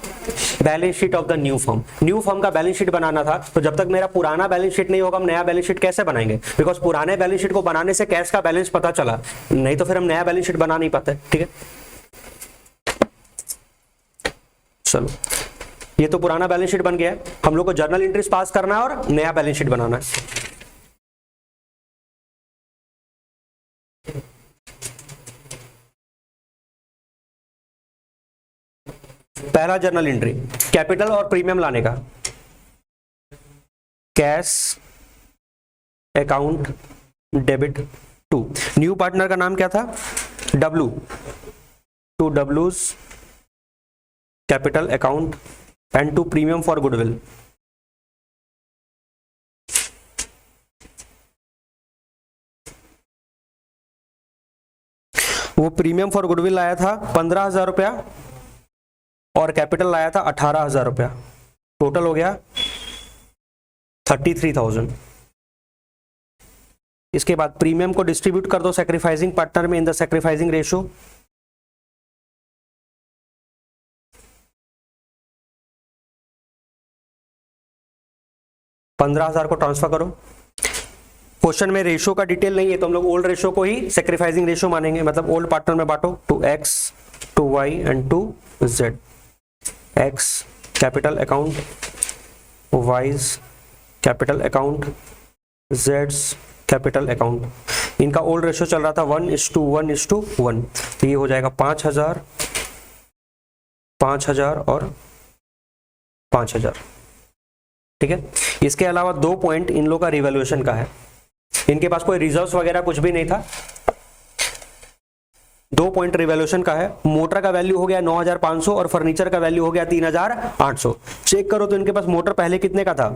balance sheet of the new firm. New firm का बैलेंस शीट बनाना था, तो जब तक मेरा पुराना बैलेंस शीट नहीं होगा हम नया बैलेंस शीट कैसे बनाएंगे, बिकॉज पुराने बैलेंस शीट को बनाने से कैश का बैलेंस पता चला, नहीं तो फिर हम नया बैलेंस शीट बना नहीं पाते। ठीक है, चलो ये तो पुराना बैलेंस शीट बन गया है, हम लोग को जर्नल एंट्रीज पास करना है और नया बैलेंस शीट बनाना है। पहला जर्नल एंट्री कैपिटल और प्रीमियम लाने का, cash account debit to, new partner का नाम क्या था W, to डब्लूज capital account and to premium for goodwill. वो प्रीमियम फॉर गुडविल लाया था 15,000 रुपया और कैपिटल लाया था 18,000 रुपया, टोटल हो गया 33,000। इसके बाद प्रीमियम को डिस्ट्रीब्यूट कर दो सैक्रिफाइसिंग पार्टनर में इन द सैक्रिफाइसिंग रेशियो। $15,000 को ट्रांसफर करो। क्वेश्चन में रेशियो का डिटेल नहीं है तो हम लोग ओल्ड रेशियो को ही सैक्रिफाइसिंग रेशियो मानेंगे, मतलब ओल्ड पार्टनर में बांटो, to x to Y and to Z. X capital account, wise capital account, Jades capital account. इनका ओल्ड रेशियो चल रहा था 1:1:1, तो ये हो जाएगा 5,000, 5,000 और 5,000। ठीक है, इसके अलावा 2 पॉइंट इन लोग का रिवैल्यूएशन का है। इनके पास कोई रिजर्व्स वगैरह कुछ भी नहीं था। 2 पॉइंट रिवैल्यूएशन का है। मोटर का वैल्यू हो गया 9,500 और फर्नीचर का वैल्यू हो गया 3,800। चेक करो तो इनके पास मोटर पहले कितने का था,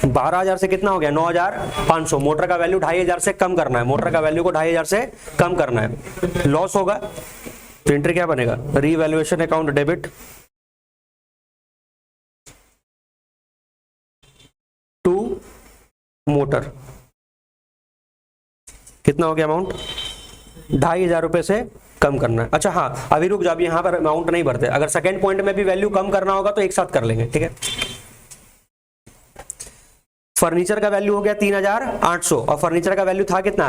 12,000 से कितना हो गया 9,500। मोटर का वैल्यू 2,500 से कम करना है, मोटर का वैल्यू को 2,500 से कम करना है। लॉस होगा तो एंट्री क्या बनेगा, revaluation account debit to motor. कितना हो गया अमाउंट, 2,500 रुपए से कम करना है। अच्छा हाँ, अभी रुक जाओ, यहां पर अमाउंट नहीं भरते, अगर सेकंड पॉइंट में भी वैल्यू कम करना होगा तो एक साथ कर लेंगे, ठीक है। फर्नीचर का वैल्यू हो गया 3,800 और फर्नीचर का वैल्यू था कितना,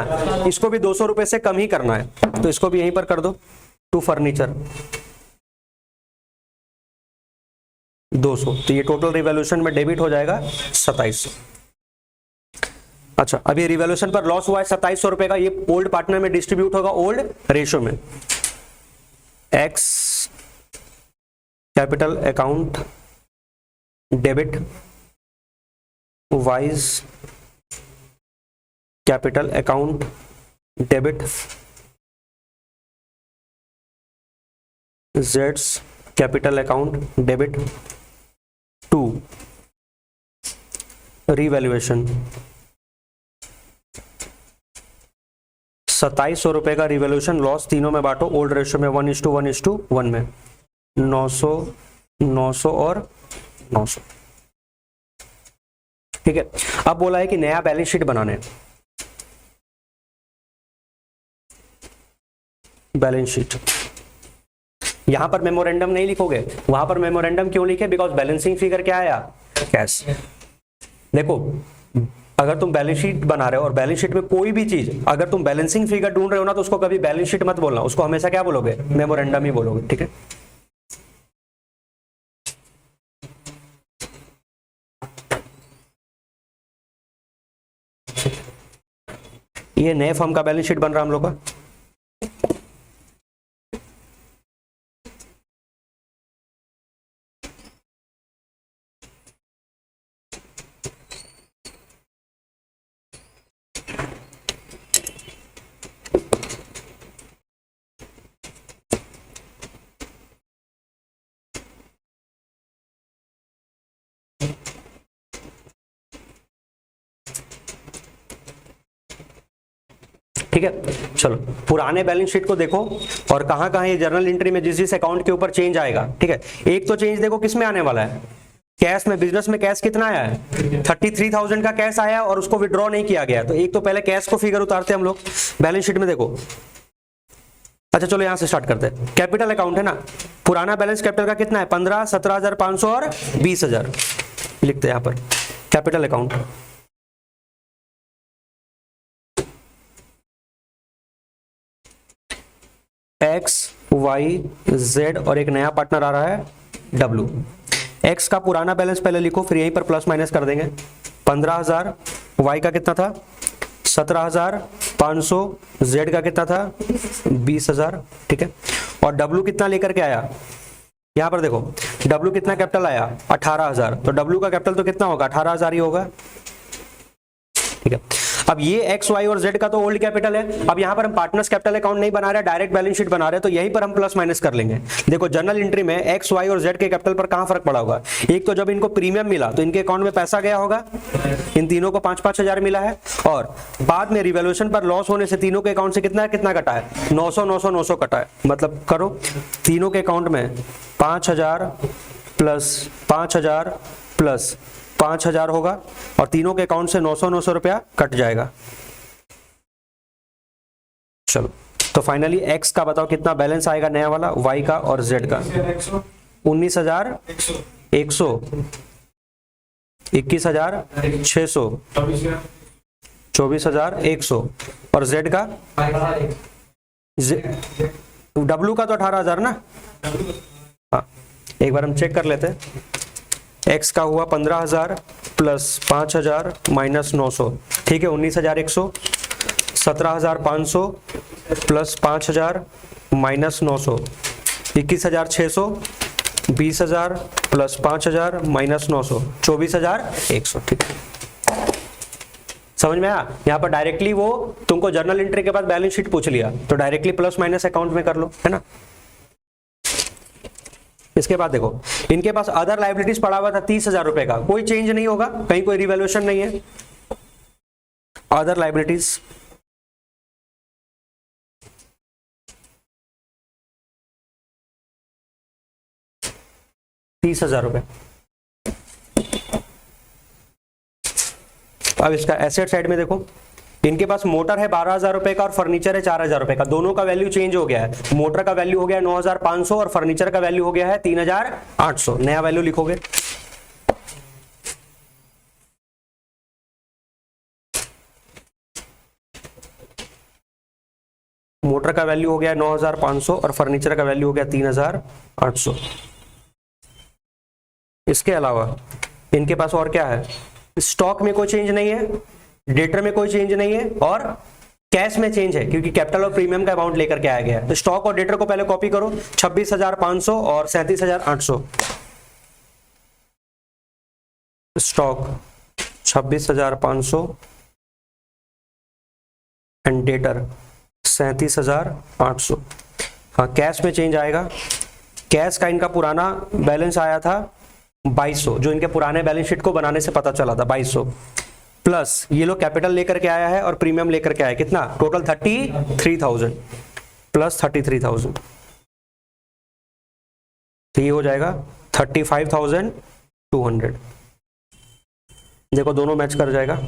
इसको भी 200 रुपए से कम ही करना है, तो इसको भी यहीं पर कर दो, टू फर्नीचर 200। तो ये टोटल रिवैल्यूएशन में डेबिट हो जाएगा 2700। अच्छा, अभी रिवैल्यूएशन पर लॉस हुआ है 2700 रुपए का, ये ओल्ड पार्टनर में डिस्ट्रीब्यूट होगा ओल्ड रेशियो में। X capital account debit Y's capital account debit जेड्स capital account debit to revaluation. 2700 रुपए का रिवैल्यूएशन लॉस तीनों में बांटो, ओल्ड रेशियो में 1:1:1 में 900 900 और 900, ठीक है। अब बोला है कि नया बैलेंस शीट बनाने, बैलेंस शीट। यहां पर मेमोरेंडम नहीं लिखोगे, वहां पर मेमोरेंडम क्यों लिखे, बिकॉज बैलेंसिंग फिगर क्या आया, कैश। देखो अगर तुम बैलेंस शीट बना रहे हो और बैलेंस शीट में कोई भी चीज अगर तुम बैलेंसिंग फिगर ढूंढ रहे हो ना, तो उसको कभी बैलेंस शीट मत बोलना, उसको हमेशा क्या बोलोगे, मेमोरेंडम ही बोलोगे, ठीक है। ये नए फर्म का बैलेंस शीट बन रहा है हम लोग का। ठीक है, चलो पुराने बैलेंस शीट को देखो और कहां कहां ये जर्नल एंट्री में जिस अकाउंट के ऊपर चेंज आएगा, ठीक है। एक तो चेंज देखो किस में आने वाला है, कैश में। बिजनेस में कैश कितना आया है, 33,000 का कैश आया और उसको विड्रॉ नहीं किया गया, तो एक तो पहले कैश को फिगर उतारते हम लोग बैलेंस शीट में, देखो। अच्छा चलो यहां से स्टार्ट करते हैं। कैपिटल अकाउंट है ना, पुराना बैलेंस कैपिटल का कितना है, 15, 17,500 और 20,000 लिखते हैं यहां पर capital account. X Y Z और एक नया पार्टनर आ रहा है डब्ल्यू। एक्स का पुराना बैलेंस पहले लिखो, फिर यहीं पर प्लस माइनस कर देंगे। 15,000, वाई का कितना था 17,500, जेड का कितना था 20,000, ठीक है। और डब्ल्यू कितना लेकर के आया, यहां पर देखो डब्ल्यू कितना कैपिटल आया 18,000, तो डब्ल्यू का कैपिटल तो कितना होगा 18,000 ही होगा, ठीक है। अब ये एक्स वाई और जेड का तो ओल्ड कैपिटल है, अब यहां पर हम पार्टनर्स कैपिटल अकाउंट नहीं बना रहे, डायरेक्ट बैलेंस शीट बना रहे हैं, तो यहीं पर हम प्लस माइनस कर लेंगे। देखो जर्नल एंट्री में एक्स वाई और जेड के कैपिटल पर कहां फर्क पड़ा होगा, एक तो जब इनको प्रीमियम मिला तो इनके अकाउंट में पैसा गया होगा, इन तीनों को 5-5 हजार मिला है, और बाद में रिवैल्यूएशन पर लॉस होने से तीनों के अकाउंट से कितना कितना कटा है 900 900 900 कटा है। मतलब करो तीनों के अकाउंट में 5,000 प्लस 5,000 प्लस 5,000 होगा और तीनों के अकाउंट से 900 900 रुपया कट जाएगा। चलो तो फाइनली एक्स का बताओ कितना बैलेंस आएगा नया वाला, वाई का और जेड का 19,100, 21,600, 24,100 और जेड का डब्ल्यू का तो 18,000 ना। हाँ एक बार हम चेक कर लेते हैं। एक्स का हुआ 15,000 प्लस 5,000 माइनस 900, ठीक है 19,100, 17,500 प्लस 5,000 माइनस 900, 21,600 20,000 प्लस 5,000 माइनस 900, 24,100। ठीक है, समझ में आया? यहाँ पर डायरेक्टली वो तुमको जर्नल एंट्री के बाद बैलेंस शीट पूछ लिया तो डायरेक्टली प्लस माइनस अकाउंट में कर लो, है ना। इसके बाद देखो, इनके पास अदर लाइबिलिटीज पड़ा हुआ था 30,000 रुपए का, कोई चेंज नहीं होगा, कहीं कोई रिवैल्यूएशन नहीं है। Other liabilities ₹30,000। अब इसका एसेट साइड में देखो, इनके पास मोटर है 12,000 रुपए का और फर्नीचर है 4,000 रुपए का, दोनों का वैल्यू चेंज हो गया है। मोटर का वैल्यू हो गया 9,500 और फर्नीचर का वैल्यू हो गया है 3,800। नया वैल्यू लिखोगे। मोटर का वैल्यू हो गया 9,500 और फर्नीचर का वैल्यू हो गया 3,800। इसके अलावा इनके पास और क्या है? स्टॉक में कोई चेंज नहीं है, डेटर में कोई चेंज नहीं है और कैश में चेंज है क्योंकि कैपिटल और प्रीमियम का अमाउंट लेकर के आया गया है। तो स्टॉक और डेटर को पहले कॉपी करो, 26,500 और 37,800। Stock 26,500 and debtor 37,800। हाँ, कैश में चेंज आएगा। कैश का इनका पुराना बैलेंस आया था 2200, जो इनके पुराने बैलेंस शीट को बनाने से पता चला था 2200, प्लस ये लोग कैपिटल लेकर के आया है और प्रीमियम लेकर के आया, कितना टोटल 33,000 प्लस 33,000, तो ये हो जाएगा 35,200। देखो दोनों मैच कर जाएगा।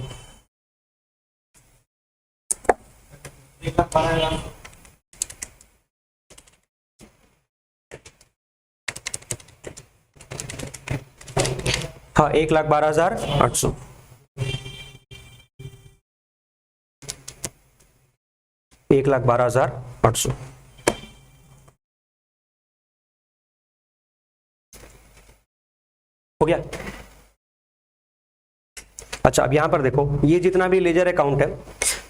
हाँ, 1,12,800। $1,12,800। हो गया। अच्छा, अब यहां पर देखो, ये जितना भी लेजर अकाउंट है,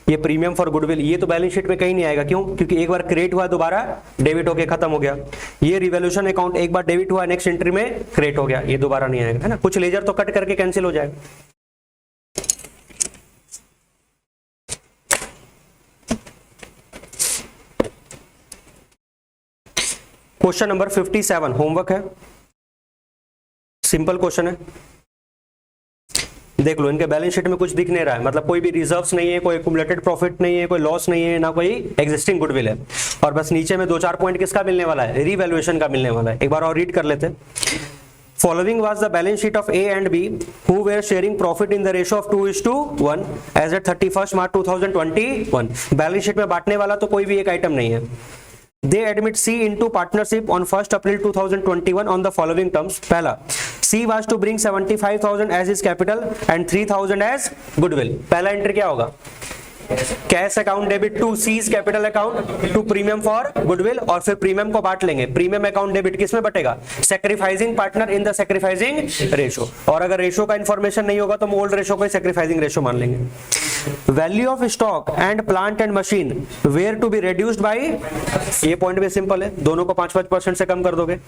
ये प्रीमियम फॉर गुडविल, ये तो बैलेंस शीट में कहीं नहीं आएगा। क्यों? क्योंकि एक बार क्रिएट हुआ दोबारा डेबिट होके खत्म हो गया। ये रिवैल्यूएशन अकाउंट एक बार डेबिट हुआ, नेक्स्ट एंट्री में क्रिएट हो गया, ये दोबारा नहीं आएगा, है ना। कुछ लेजर तो कट करके कैंसिल हो जाएगा। क्वेश्चन नंबर 57 होमवर्क है, सिंपल क्वेश्चन है। देख लो, इनके बैलेंस शीट में कुछ दिख नहीं रहा है, मतलब कोई भी रिजर्व्स नहीं है, कोई एक्युमुलेटेड प्रॉफिट नहीं है, कोई लॉस नहीं है, ना कोई एग्जिस्टिंग गुडविल है, और बस नीचे में 2-4 पॉइंट किसका मिलने वाला है? रिवैल्यूएशन का मिलने वाला है। एक बार और रीड कर लेते हैं। Following was the balance sheet of A and B who were sharing profit in the ratio of 2:1 as at 31st March 2021। Balance sheet में बांटने वाला तो कोई भी एक आइटम नहीं है। They admit C into partnership on 1st April 2021 on the following terms। पहला, C was to bring 75,000 as his capital and 3,000 as goodwill। पहला एंट्री क्या होगा? Cash account debit to C's capital account to premium for goodwill, और फिर premium को बांट लेंगे। Premium account debit किस में बटेगा? Sacrificing partner in the sacrificing ratio, और अगर रेशो का इंफॉर्मेशन नहीं होगा तो ओल्ड रेशो को सैक्रिफाइसिंग रेशो मान लेंगे। Value of stock and plant and machine where to be reduced by, ये पॉइंट भी सिंपल है, दोनों को 5% से कम कर दोगे।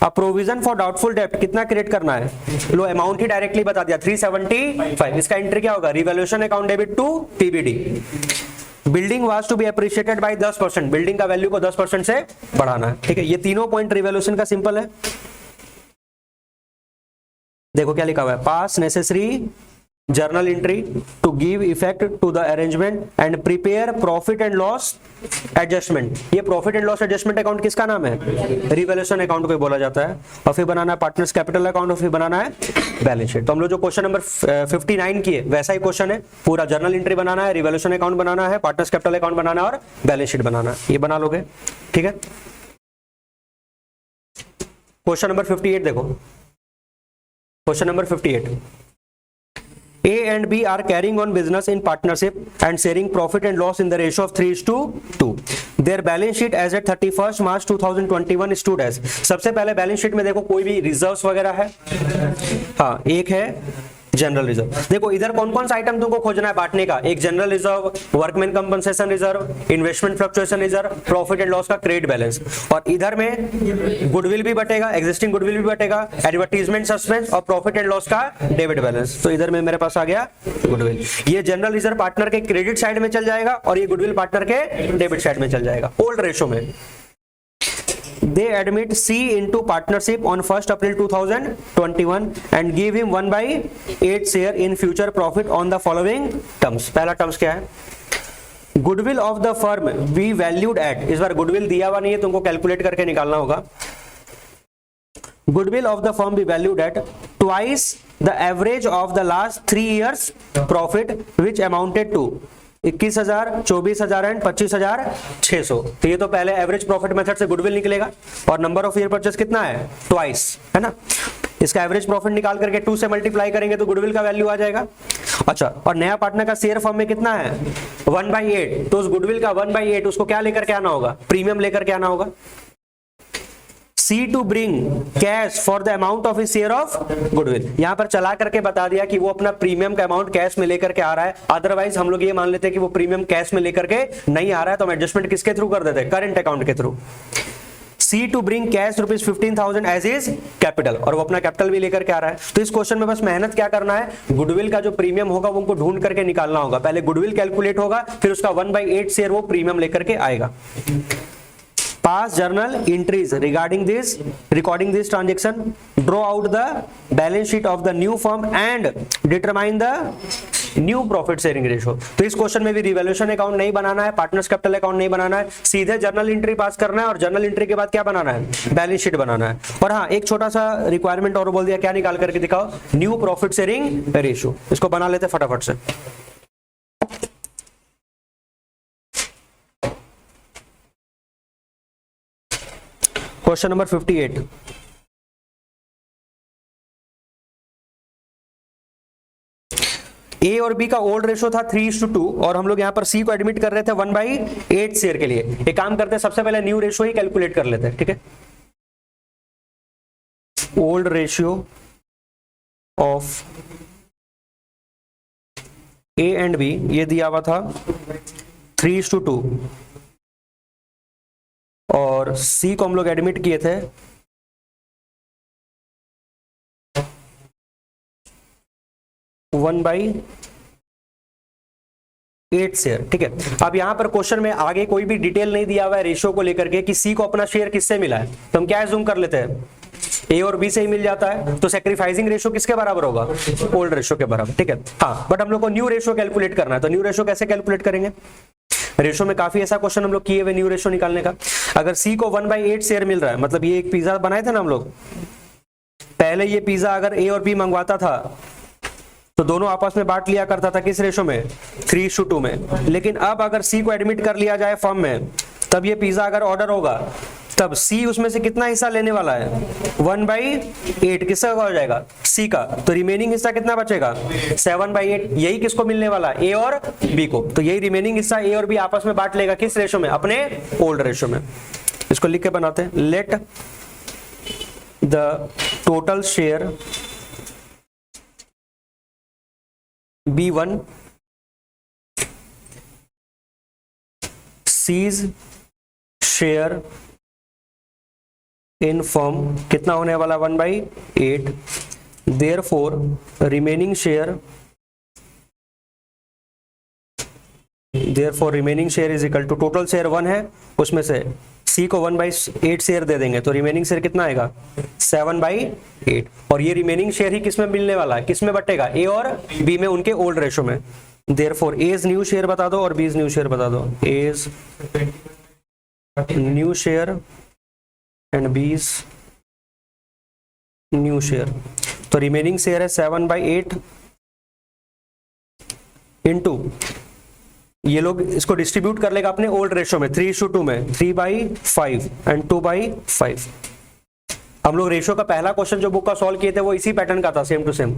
अब प्रोविजन फॉर डाउटफुल डेब्ट कितना क्रिएट करना है? लो, अमाउंट ही डायरेक्टली बता दिया 375। इसका एंट्री क्या होगा? Revaluation account debit to PBD. Building was to be appreciated by 10%, building का वैल्यू को 10% से बढ़ाना है। ठीक है, ये तीनों पॉइंट रिवैल्यूएशन का सिंपल है। देखो क्या लिखा हुआ है, पास necessary journal entry to give effect to the arrangement and prepare profit and loss adjustment. ये profit and loss adjustment account किसका नाम है? रिवैल्यूएशन अकाउंट को बोला जाता है। और फिर बनाना है पार्टनर्स कैपिटल अकाउंट, और फिर बनाना है बैलेंस शीट। तो हम लोग जो क्वेश्चन नंबर 59 किए वैसा ही क्वेश्चन है, पूरा जर्नल एंट्री बनाना है, रिवैल्यूएशन अकाउंट बनाना है, पार्टनर्स कैपिटल अकाउंट बनाना है और बैलेंस शीट बनाना है। ये बना लोगे, ठीक है। क्वेश्चन नंबर 58 देखो, question number 58, A and B are carrying on business in partnership and sharing profit and loss in the ratio of 3:2। Their balance sheet as at 31st March 2021 stood as। सबसे पहले balance sheet में देखो कोई भी reserves वगैरह है? हाँ, एक है जनरल रिजर्व। देखो इधर कौन कौन सा आइटम तुमको खोजना है बांटने का, एक general reserve, workman compensation reserve, investment fluctuation reserve, profit and loss का क्रेडिट बैलेंस, और इधर में गुडविल भी बटेगा, एग्जिस्टिंग गुडविल भी बटेगा, एडवर्टीजमेंट सस्पेंस और प्रॉफिट एंड लॉस का डेबिट बैलेंस। तो इधर में मेरे पास आ गया गुडविल। ये जनरल रिजर्व पार्टनर के क्रेडिट साइड में चल जाएगा और ये गुडविल पार्टनर के डेबिट साइड में चल जाएगा ओल्ड रेशो में। They admit C into partnership on 1st April 2021 and give him 1/8 share in future profit on the following terms। पहला टर्म्स क्या है, goodwill of the firm be valued eight, इस बार goodwill दिया हुआ नहीं है, तुमको कैलकुलेट करके निकालना होगा। Goodwill of the firm be valued at twice the average of the last 3 years profit which amounted to 21,000, 24,000 and 25,600। तो ये तो पहले एवरेज प्रॉफिट मेथड से गुडविल निकलेगा और नंबर ऑफ ईयर परचेस कितना है, ट्वाइस, है ना। इसका एवरेज प्रॉफिट निकाल करके 2 से मल्टीप्लाई करेंगे तो गुडविल का वैल्यू आ जाएगा। अच्छा, और नया पार्टनर का शेयर फर्म में कितना है, 1/8, तो उस गुडविल का 1/8 उसको क्या लेकर के आना होगा, प्रीमियम लेकर के आना होगा। C to bring cash for the amount of his share of goodwill, यहां पर चला करके बता दिया कि वो अपना प्रीमियम का अमाउंट कैश में लेकर के आ रहा है। अदरवाइज हम लोग ये मान लेते हैं कि वो प्रीमियम कैश में लेकर के नहीं आ रहा है, तो हम एडजस्टमेंट किसके थ्रू कर देते हैं, करंट अकाउंट के through. C to bring cash ₹15,000 as his capital, और वो अपना कैपिटल भी लेकर के आ रहा है। तो इस क्वेश्चन में बस मेहनत क्या करना है, गुडविल का जो प्रीमियम होगा वो उनको ढूंढ करके निकालना होगा। पहले गुडविल कैलकुलेट होगा, फिर उसका 1/8 शेयर वो प्रीमियम लेकर के आएगा। Pass journal entries regarding this, recording this transaction, draw out the balance sheet of the new firm and determine the new profit sharing ratio. तो इस क्वेश्चन में भी रिवैल्यूएशन अकाउंट नहीं बनाना है, पार्टनर्स कैपिटल अकाउंट नहीं बनाना है, सीधे जर्नल एंट्री पास करना है और जर्नल एंट्री के बाद क्या बनाना है, बैलेंस शीट बनाना है। और हाँ, एक छोटा सा रिक्वायरमेंट और बोल दिया, क्या निकाल करके दिखाओ, न्यू प्रॉफिट शेयरिंग रेशो। इसको बना लेते फटाफट से। क्वेश्चन नंबर 58, ए और बी का ओल्ड रेशो था 3:2 और हम लोग यहां पर सी को एडमिट कर रहे थे 1/8 शेयर के लिए। एक काम करते हैं, सबसे पहले न्यू रेशो ही कैलकुलेट कर लेते हैं, ठीक है। Old ratio of A and B ये दिया हुआ था 3:2 और सी को हम लोग एडमिट किए थे 1/8 शेयर, ठीक है। अब यहां पर क्वेश्चन में आगे कोई भी डिटेल नहीं दिया हुआ है रेशियो को लेकर के कि सी को अपना शेयर किससे मिला है, तो हम क्या एज्यूम कर लेते हैं, ए और बी से ही मिल जाता है। तो सैक्रिफाइसिंग रेशियो किसके बराबर होगा, ओल्ड रेशियो के बराबर, ठीक है। हाँ, बट हम लोग को न्यू रेशियो कैलकुलेट करना है, तो न्यू रेशियो कैसे कैलकुलेट करेंगे। रेशो में काफी ऐसा क्वेश्चन हम लोग किए हुए न्यू रेशो निकालने का। अगर सी को 1/8 शेयर मिल रहा है, मतलब ये एक पिज्जा बनाए थे ना हम लोग, पहले ये पिज्जा अगर ए और बी मंगवाता था तो दोनों आपस में बांट लिया करता था, किस रेशो में, 3:2 में। लेकिन अब अगर सी को एडमिट कर लिया जाए फर्म में, तब ये पिज्जा अगर ऑर्डर होगा तब सी उसमें से कितना हिस्सा लेने वाला है, 1/8 किसका हो जाएगा, सी का। तो रिमेनिंग हिस्सा कितना बचेगा, 7/8। यही किसको मिलने वाला, ए और बी को। तो यही रिमेनिंग हिस्सा ए और बी आपस में बांट लेगा, किस रेशो में, अपने ओल्ड रेशो में। इसको लिख के बनाते हैं, let the total share be 1 C's share in firm कितना होने वाला, 1/8। Therefore remaining share is equal to, total share 1 है, उसमें से सी को 1/8 शेयर दे देंगे तो रिमेनिंग शेयर कितना आएगा, 7/8। और ये रिमेनिंग शेयर ही किसमें मिलने वाला है, किसमें बटेगा, ए और बी में, उनके ओल्ड रेशो में। देयरफॉर एज न्यू शेयर बता दो और बीज न्यू शेयर बता दो, एज न्यू शेयर एंड बीज न्यू शेयर। तो रिमेनिंग शेयर है 7/8 इनटू, ये लोग इसको डिस्ट्रीब्यूट कर लेगा अपने ओल्ड रेशो में 3:2 में, 3/5 एंड 2/5। हम लोग रेशो का पहला क्वेश्चन जो बुक का सॉल्व किए थे वो इसी पैटर्न का था, सेम टू सेम।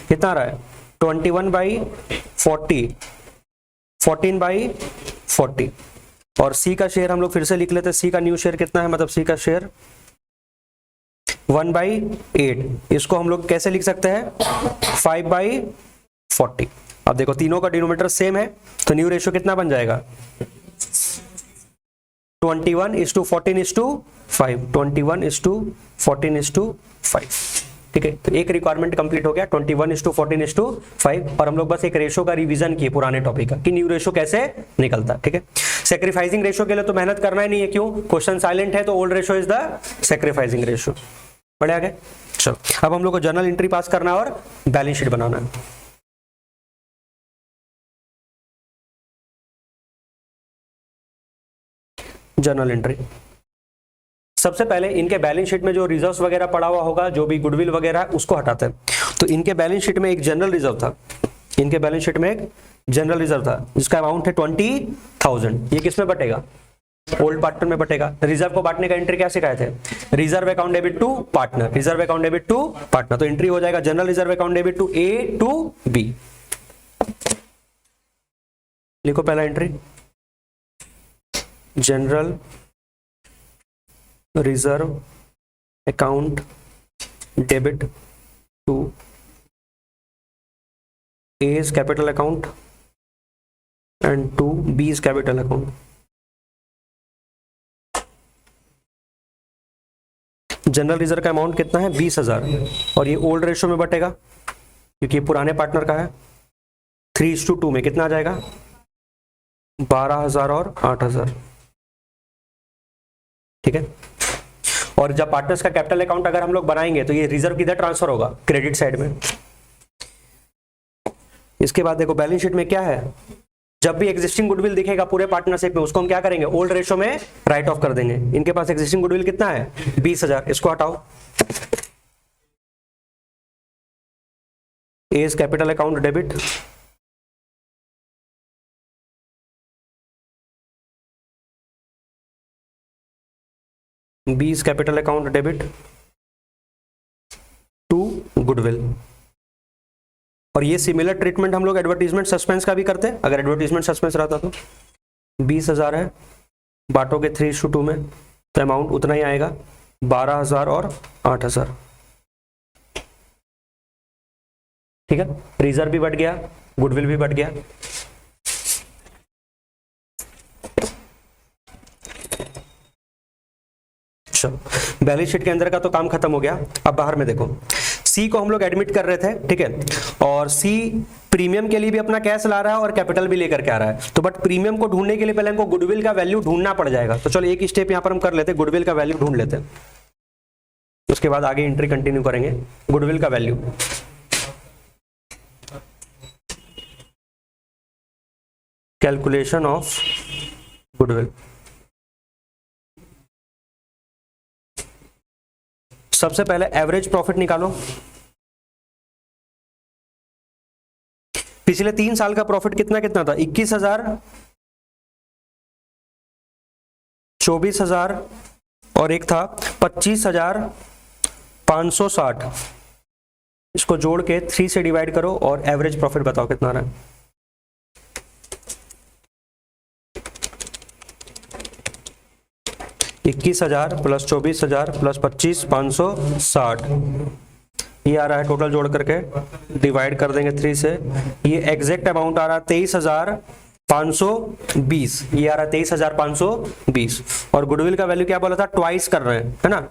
कितना रहा है, 21/40, 14/40। और सी का शेयर हम लोग फिर से लिख लेते हैं, सी का न्यू शेयर कितना है, मतलब सी का शेयर 1/8, इसको हम लोग कैसे लिख सकते हैं 5/40। अब देखो तीनों का डिनोमिनेटर सेम है तो न्यू रेशियो कितना बन जाएगा 21:14:5, 21:14:5। ठीक है, तो एक रिक्वायरमेंट कंप्लीट हो गया 21:14:5। और हम लोग बस एक रेशो का रिवीजन किए पुराने टॉपिक का कि न्यू रेशो कैसे निकलता। ठीक है, सेक्रीफाइसिंग रेशो के लिए तो मेहनत करना ही नहीं है, क्यों, क्वेश्चन साइलेंट है, तो old ratio is the sacrificing ratio. बढ़े आगे, चलो अब हम लोग को जर्नल एंट्री पास करना है और बैलेंस शीट बनाना है। जर्नल एंट्री, सबसे पहले इनके बैलेंस शीट में जो रिजर्व्स वगैरह पड़ा हुआ होगा, जो भी गुडविल वगैरह उसको हटाते हैं। तो इनके बैलेंस शीट में एक जनरल रिजर्व था, इनके बैलेंस शीट में एक जनरल रिजर्व था जिसका अमाउंट है 20,000। ये किस में बटेगा, ओल्ड पार्टनर में बटेगा। रिजर्व को बांटने का एंट्री क्या सिखाए थे, reserve account debit to partner, reserve account debit to partner. तो एंट्री हो जाएगा general reserve account debit to A to B. लिखो पहला entry, general reserve account debit to A's capital account and to B's capital account. General reserve का amount कितना है 20,000 और ये ओल्ड रेशो में बटेगा क्योंकि ये पुराने पार्टनर का है। 3:2 में कितना आ जाएगा 12,000 और 8,000। ठीक है, और जब पार्टनर्स का कैपिटल अकाउंट अगर हम लोग बनाएंगे तो ये रिजर्व किधर ट्रांसफर होगा, क्रेडिट साइड में। इसके बाद देखो बैलेंस शीट में क्या है, जब भी एग्जिस्टिंग गुडविल दिखेगा पूरे पार्टनरशिप में उसको हम क्या करेंगे, ओल्ड रेशो में राइट ऑफ कर देंगे। इनके पास एग्जिस्टिंग गुडविल कितना है 20,000, इसको हटाओ। A's capital account debit B's capital account debit to goodwill. और ये सिमिलर ट्रीटमेंट हम लोग एडवर्टीजमेंट सस्पेंस का भी करते हैं। अगर एडवर्टीजमेंट सस्पेंस रहता तो 20,000 है, बांटोगे 3:2 में तो अमाउंट उतना ही आएगा 12,000 और 8,000। ठीक है, रिजर्व भी बढ़ गया, गुडविल भी बढ़ गया। बैलेंस शीट के अंदर का तो काम खत्म हो गया। अब बाहर में देखो, सी को हम लोग एडमिट कर रहे थे, ठीक है, और सी प्रीमियम के लिए भी अपना कैश ला रहा है और कैपिटल भी लेकर के आ रहा है। तो बट प्रीमियम को ढूंढने के लिए पहले हमको गुडविल का वैल्यू ढूंढना पड़ जाएगा। तो चलो एक स्टेप यहां पर हम कर लेते हैं, गुडविल का वैल्यू ढूंढ लेते हैं, उसके बाद आगे एंट्री कंटिन्यू करेंगे। गुडविल का वैल्यू, कैलकुलेशन ऑफ गुडविल। सबसे पहले एवरेज प्रॉफिट निकालो। पिछले 3 साल का प्रॉफिट कितना कितना था, 21,000, 24,000 और एक था 25,560। इसको जोड़ के 3 से डिवाइड करो और एवरेज प्रॉफिट बताओ कितना रहा है। $21,000 प्लस 24,000 प्लस 25,560, ये आ रहा है टोटल जोड़ करके, डिवाइड कर देंगे 3 से। ये एग्जैक्ट अमाउंट आ रहा है 23,520, ये आ रहा है 23,520। और गुडविल का वैल्यू क्या बोला था, ट्वाइस कर रहे हैं, है ना।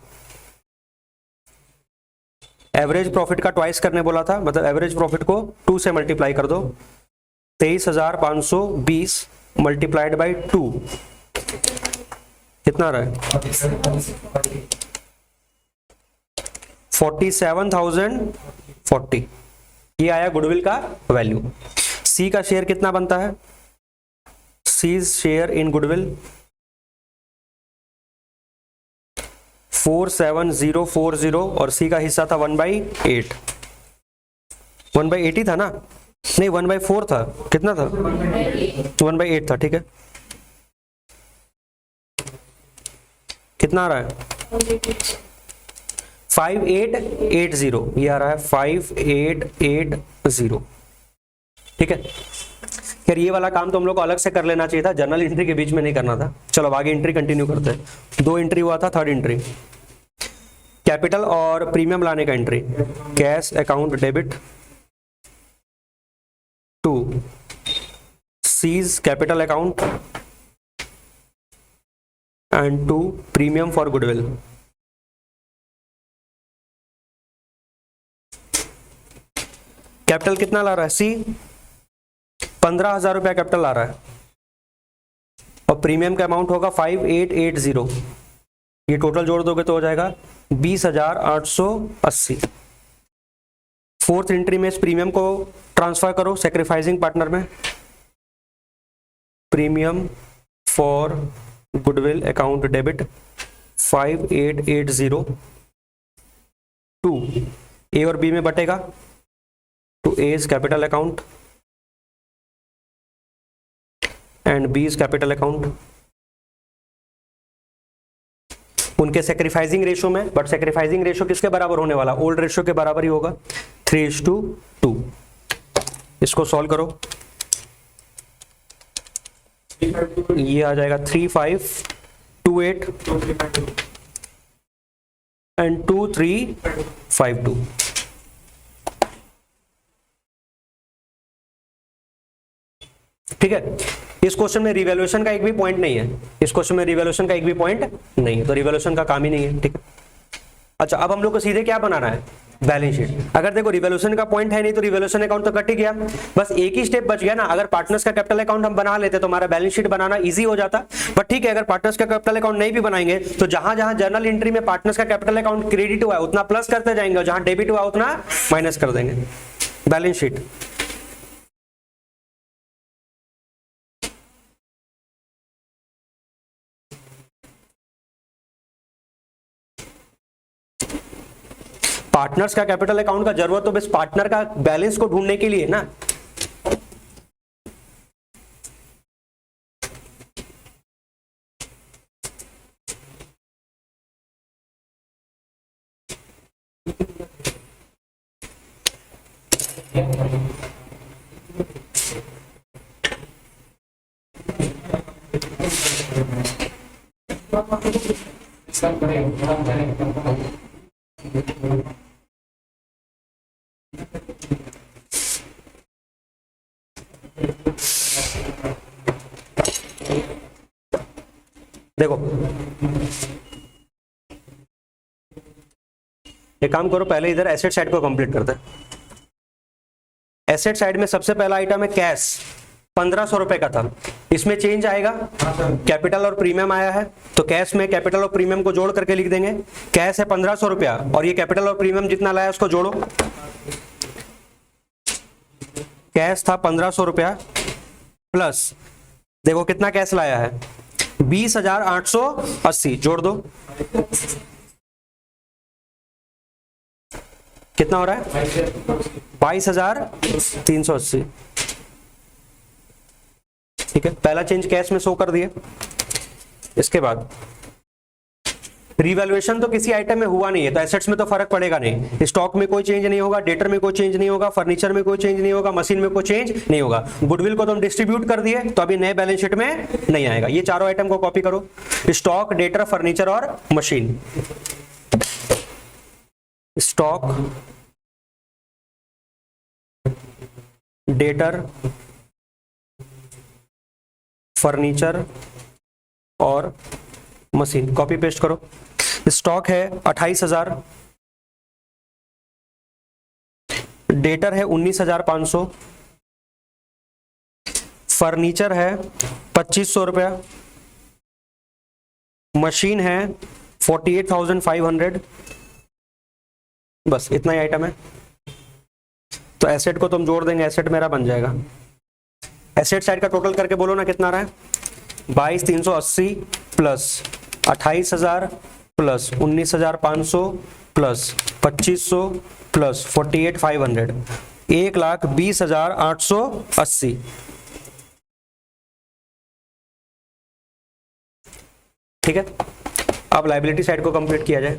एवरेज प्रॉफिट का ट्वाइस करने बोला था, मतलब एवरेज प्रॉफिट को 2 से मल्टीप्लाई कर दो। 23,520 मल्टीप्लाइड बाई 2 कितना आ रहा है 47,040। ये आया गुडविल का वैल्यू। सी का शेयर कितना बनता है, सी शेयर इन गुडविल 47040 और सी का हिस्सा था 1/8। 1/8 ही था ना, नहीं 1/4 था, कितना था 1/8 था। ठीक है, कितना आ रहा है 5880, ये आ रहा है 5880। ठीक है, फिर ये वाला काम तो हम लोग को अलग से कर लेना चाहिए था, जर्नल एंट्री के बीच में नहीं करना था। चलो आगे एंट्री कंटिन्यू करते हैं। 2 एंट्री हुआ था, 3rd एंट्री कैपिटल और प्रीमियम लाने का entry, cash account debit to C's capital account and to premium for goodwill. Capital कितना ला रहा है, सी 15,000 रुपया कैपिटल ला रहा है और प्रीमियम का अमाउंट होगा 5880। ये टोटल जोड़ दोगे तो हो जाएगा 20,880। फोर्थ एंट्री में इस प्रीमियम को ट्रांसफर करो सैक्रिफाइसिंग पार्टनर में, premium for goodwill account debit 5880 to ए और बी में बटेगा, to A is capital account and B is capital account. उनके सैक्रिफाइसिंग रेशो में, बट सैक्रिफाइसिंग रेशो किसके बराबर होने वाला, ओल्ड रेशो के बराबर ही होगा, 3:2। इसको सॉल्व करो, ये आ जाएगा 3528 एंड 2352। ठीक है, इस क्वेश्चन में रिवैल्यूएशन का एक भी पॉइंट नहीं है, इस क्वेश्चन में रिवैल्यूएशन का एक भी पॉइंट नहीं है, तो रिवैल्यूएशन का काम ही नहीं है। ठीक है, अच्छा अब हम लोग को सीधे क्या बनाना है, बैलेंस शीट। अगर देखो रिवैल्यूएशन का पॉइंट है नहीं तो रिवैल्यूएशन अकाउंट तो कट ही गया, बस एक ही स्टेप बच गया ना। अगर पार्टनर्स का कैपिटल अकाउंट हम बना लेते तो हमारा बैलेंस शीट बनाना इजी हो जाता। बट ठीक है, अगर पार्टनर्स का कैपिटल अकाउंट नहीं भी बनाएंगे तो जहां जहां जर्नल एंट्री में पार्टनर्स का कैपिटल अकाउंट क्रेडिट हुआ है उतना प्लस करते जाएंगे और जहां डेबिट हुआ उतना माइनस कर देंगे। बैलेंस शीट पार्टनर्स का कैपिटल अकाउंट का जरूरत तो बस पार्टनर का बैलेंस को ढूंढने के लिए ना। देखो एक काम करो, पहले इधर एसेट साइड को कंप्लीट करते हैं। एसेट साइड में सबसे पहला आइटम है कैश, 1500 रुपए का था, इसमें चेंज आएगा, कैपिटल और प्रीमियम आया है तो कैश में कैपिटल और प्रीमियम को जोड़ करके लिख देंगे। कैश है 1500 रुपया और ये कैपिटल और प्रीमियम जितना लाया उसको जोड़ो। कैश था 1500 रुपया प्लस देखो कितना कैश लाया है 20,880, जोड़ दो कितना हो रहा है 22,380। ठीक है, पहला चेंज कैश में शो कर दिए। इसके बाद रिवैल्यूएशन तो किसी आइटम में हुआ नहीं है तो एसेट्स में तो फर्क पड़ेगा नहीं। स्टॉक में कोई चेंज नहीं होगा, डेटर में कोई चेंज नहीं होगा, फर्नीचर में कोई चेंज नहीं होगा, मशीन में कोई चेंज नहीं होगा। गुडविल को तो हम डिस्ट्रीब्यूट कर दिए तो अभी नए बैलेंस शीट में नहीं आएगा। ये चारों आइटम को कॉपी करो, स्टॉक, डेटर, फर्नीचर और मशीन। स्टॉक, डेटर, फर्नीचर और मशीन, कॉपी पेस्ट करो। स्टॉक है 28,000, डेटर है 19,500, फर्नीचर है 2,500 रुपया, मशीन है 48,500। बस इतना ही आइटम है। तो एसेट को तुम जोड़ देंगे, एसेट मेरा बन जाएगा। एसेट साइड का टोटल करके बोलो ना कितना रहा है 22,380 प्लस 28,000 प्लस 19,500 प्लस 2,500 प्लस 48,500, 1,20,880। ठीक है, अब लायबिलिटी साइड को कंप्लीट किया जाए।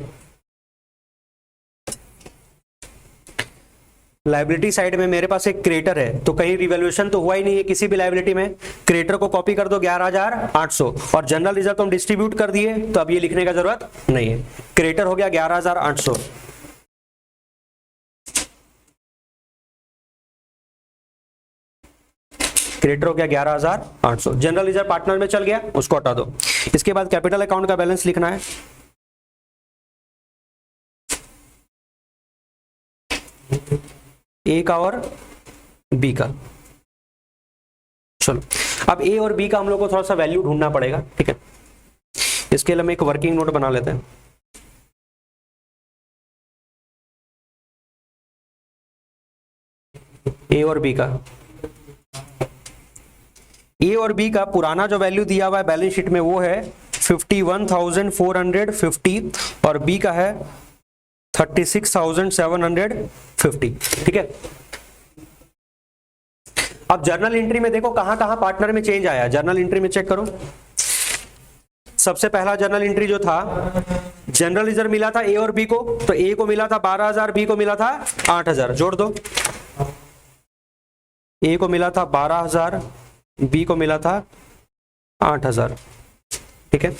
लायबिलिटी साइड में मेरे पास एक क्रेडिटर है, तो कहीं रिवैल्यूएशन तो हुआ ही नहीं है किसी भी लायबिलिटी में। क्रेडिटर को कॉपी कर दो 11,800 और जनरल रिजर्व तो हम डिस्ट्रीब्यूट कर दिए, तो अब ये लिखने का जरूरत नहीं है। क्रेडिटर हो गया 11,800, क्रेडिटर हो गया 11,800, जनरल रिजर्व पार्टनर में चल गया, उसको हटा दो। इसके बाद कैपिटल अकाउंट का बैलेंस लिखना है। ए का और बी का। चलो अब ए और बी का हम लोग को थोड़ा सा वैल्यू ढूंढना पड़ेगा, ठीक है। इसके लिए हम एक वर्किंग नोट बना लेते हैं। ए और बी का, ए और बी का पुराना जो वैल्यू दिया हुआ है बैलेंस शीट में वो है 51,450 और बी का है 36,750, ठीक है। अब जर्नल एंट्री में देखो कहां कहां पार्टनर में चेंज आया। जर्नल एंट्री में चेक करो। सबसे पहला जर्नल एंट्री जो था, जनरल रिजर्व मिला था ए और बी को, तो ए को मिला था 12,000, बी को मिला था 8,000, जोड़ दो। ए को मिला था 12,000, बी को मिला था 8,000, ठीक है।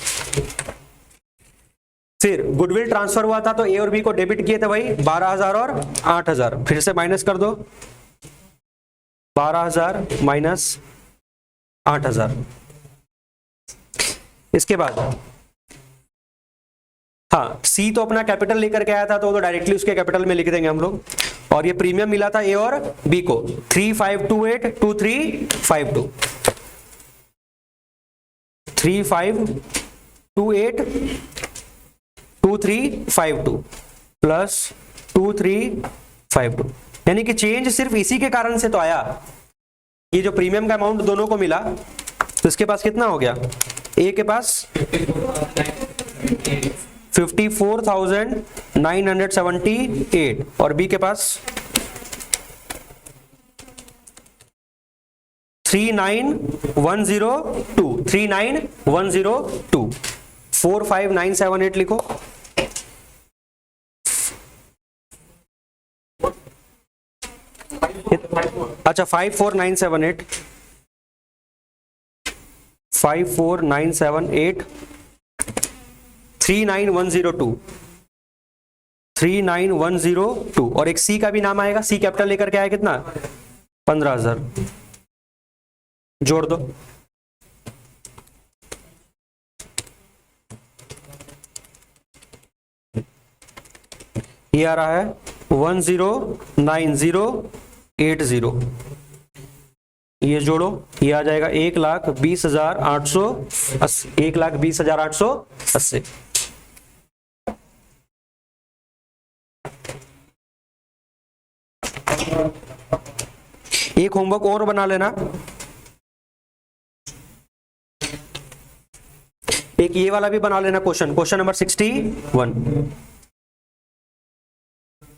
फिर गुडविल ट्रांसफर हुआ था, तो ए और बी को डेबिट किए थे वही 12,000 और 8,000, फिर से माइनस कर दो 12,000 माइनस 8,000। इसके बाद हाँ, सी तो अपना कैपिटल लेकर के आया था, तो डायरेक्टली उसके कैपिटल में लिख देंगे हम लोग। और ये प्रीमियम मिला था ए और बी को 3528 2352, 3528 2352 प्लस 2352, यानी कि चेंज सिर्फ इसी के कारण से तो आया। ये जो प्रीमियम का अमाउंट दोनों को मिला, तो इसके पास कितना हो गया, ए के पास 54,978 और बी के पास 39,102, 39,102, 45978 लिखो। अच्छा 54978, 54978, 39,102, 39,102 और एक सी का भी नाम आएगा। सी कैपिटल लेकर के आया कितना, 15,000, जोड़ दो। ये आ रहा है 109080, ये जोड़ो, ये आ जाएगा 1,20,880, 1,20,880। एक होमवर्क और बना लेना, एक ये वाला भी बना लेना, क्वेश्चन नंबर 61,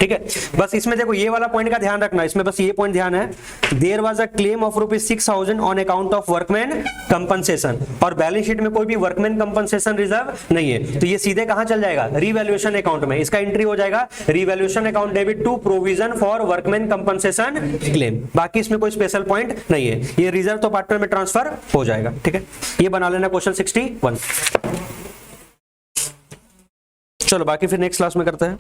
ठीक है। बस इसमें देखो ये वाला पॉइंट का ध्यान रखना, इसमें बस ये पॉइंट ध्यान है, there was a claim of ₹6,000 on account of workman compensation, और बैलेंस शीट में कोई भी वर्कमैन कंपनसेशन रिजर्व नहीं है, तो ये सीधे कहां चल जाएगा, रिवैल्यूएशन अकाउंट में। इसका एंट्री हो जाएगा revaluation account debit to provision for workman compensation claim. बाकी इसमें कोई स्पेशल पॉइंट नहीं है, ये रिजर्व तो पार्टनर में ट्रांसफर हो जाएगा, ठीक है। ये बना लेना क्वेश्चन 61। चलो बाकी फिर नेक्स्ट क्लास में करते हैं।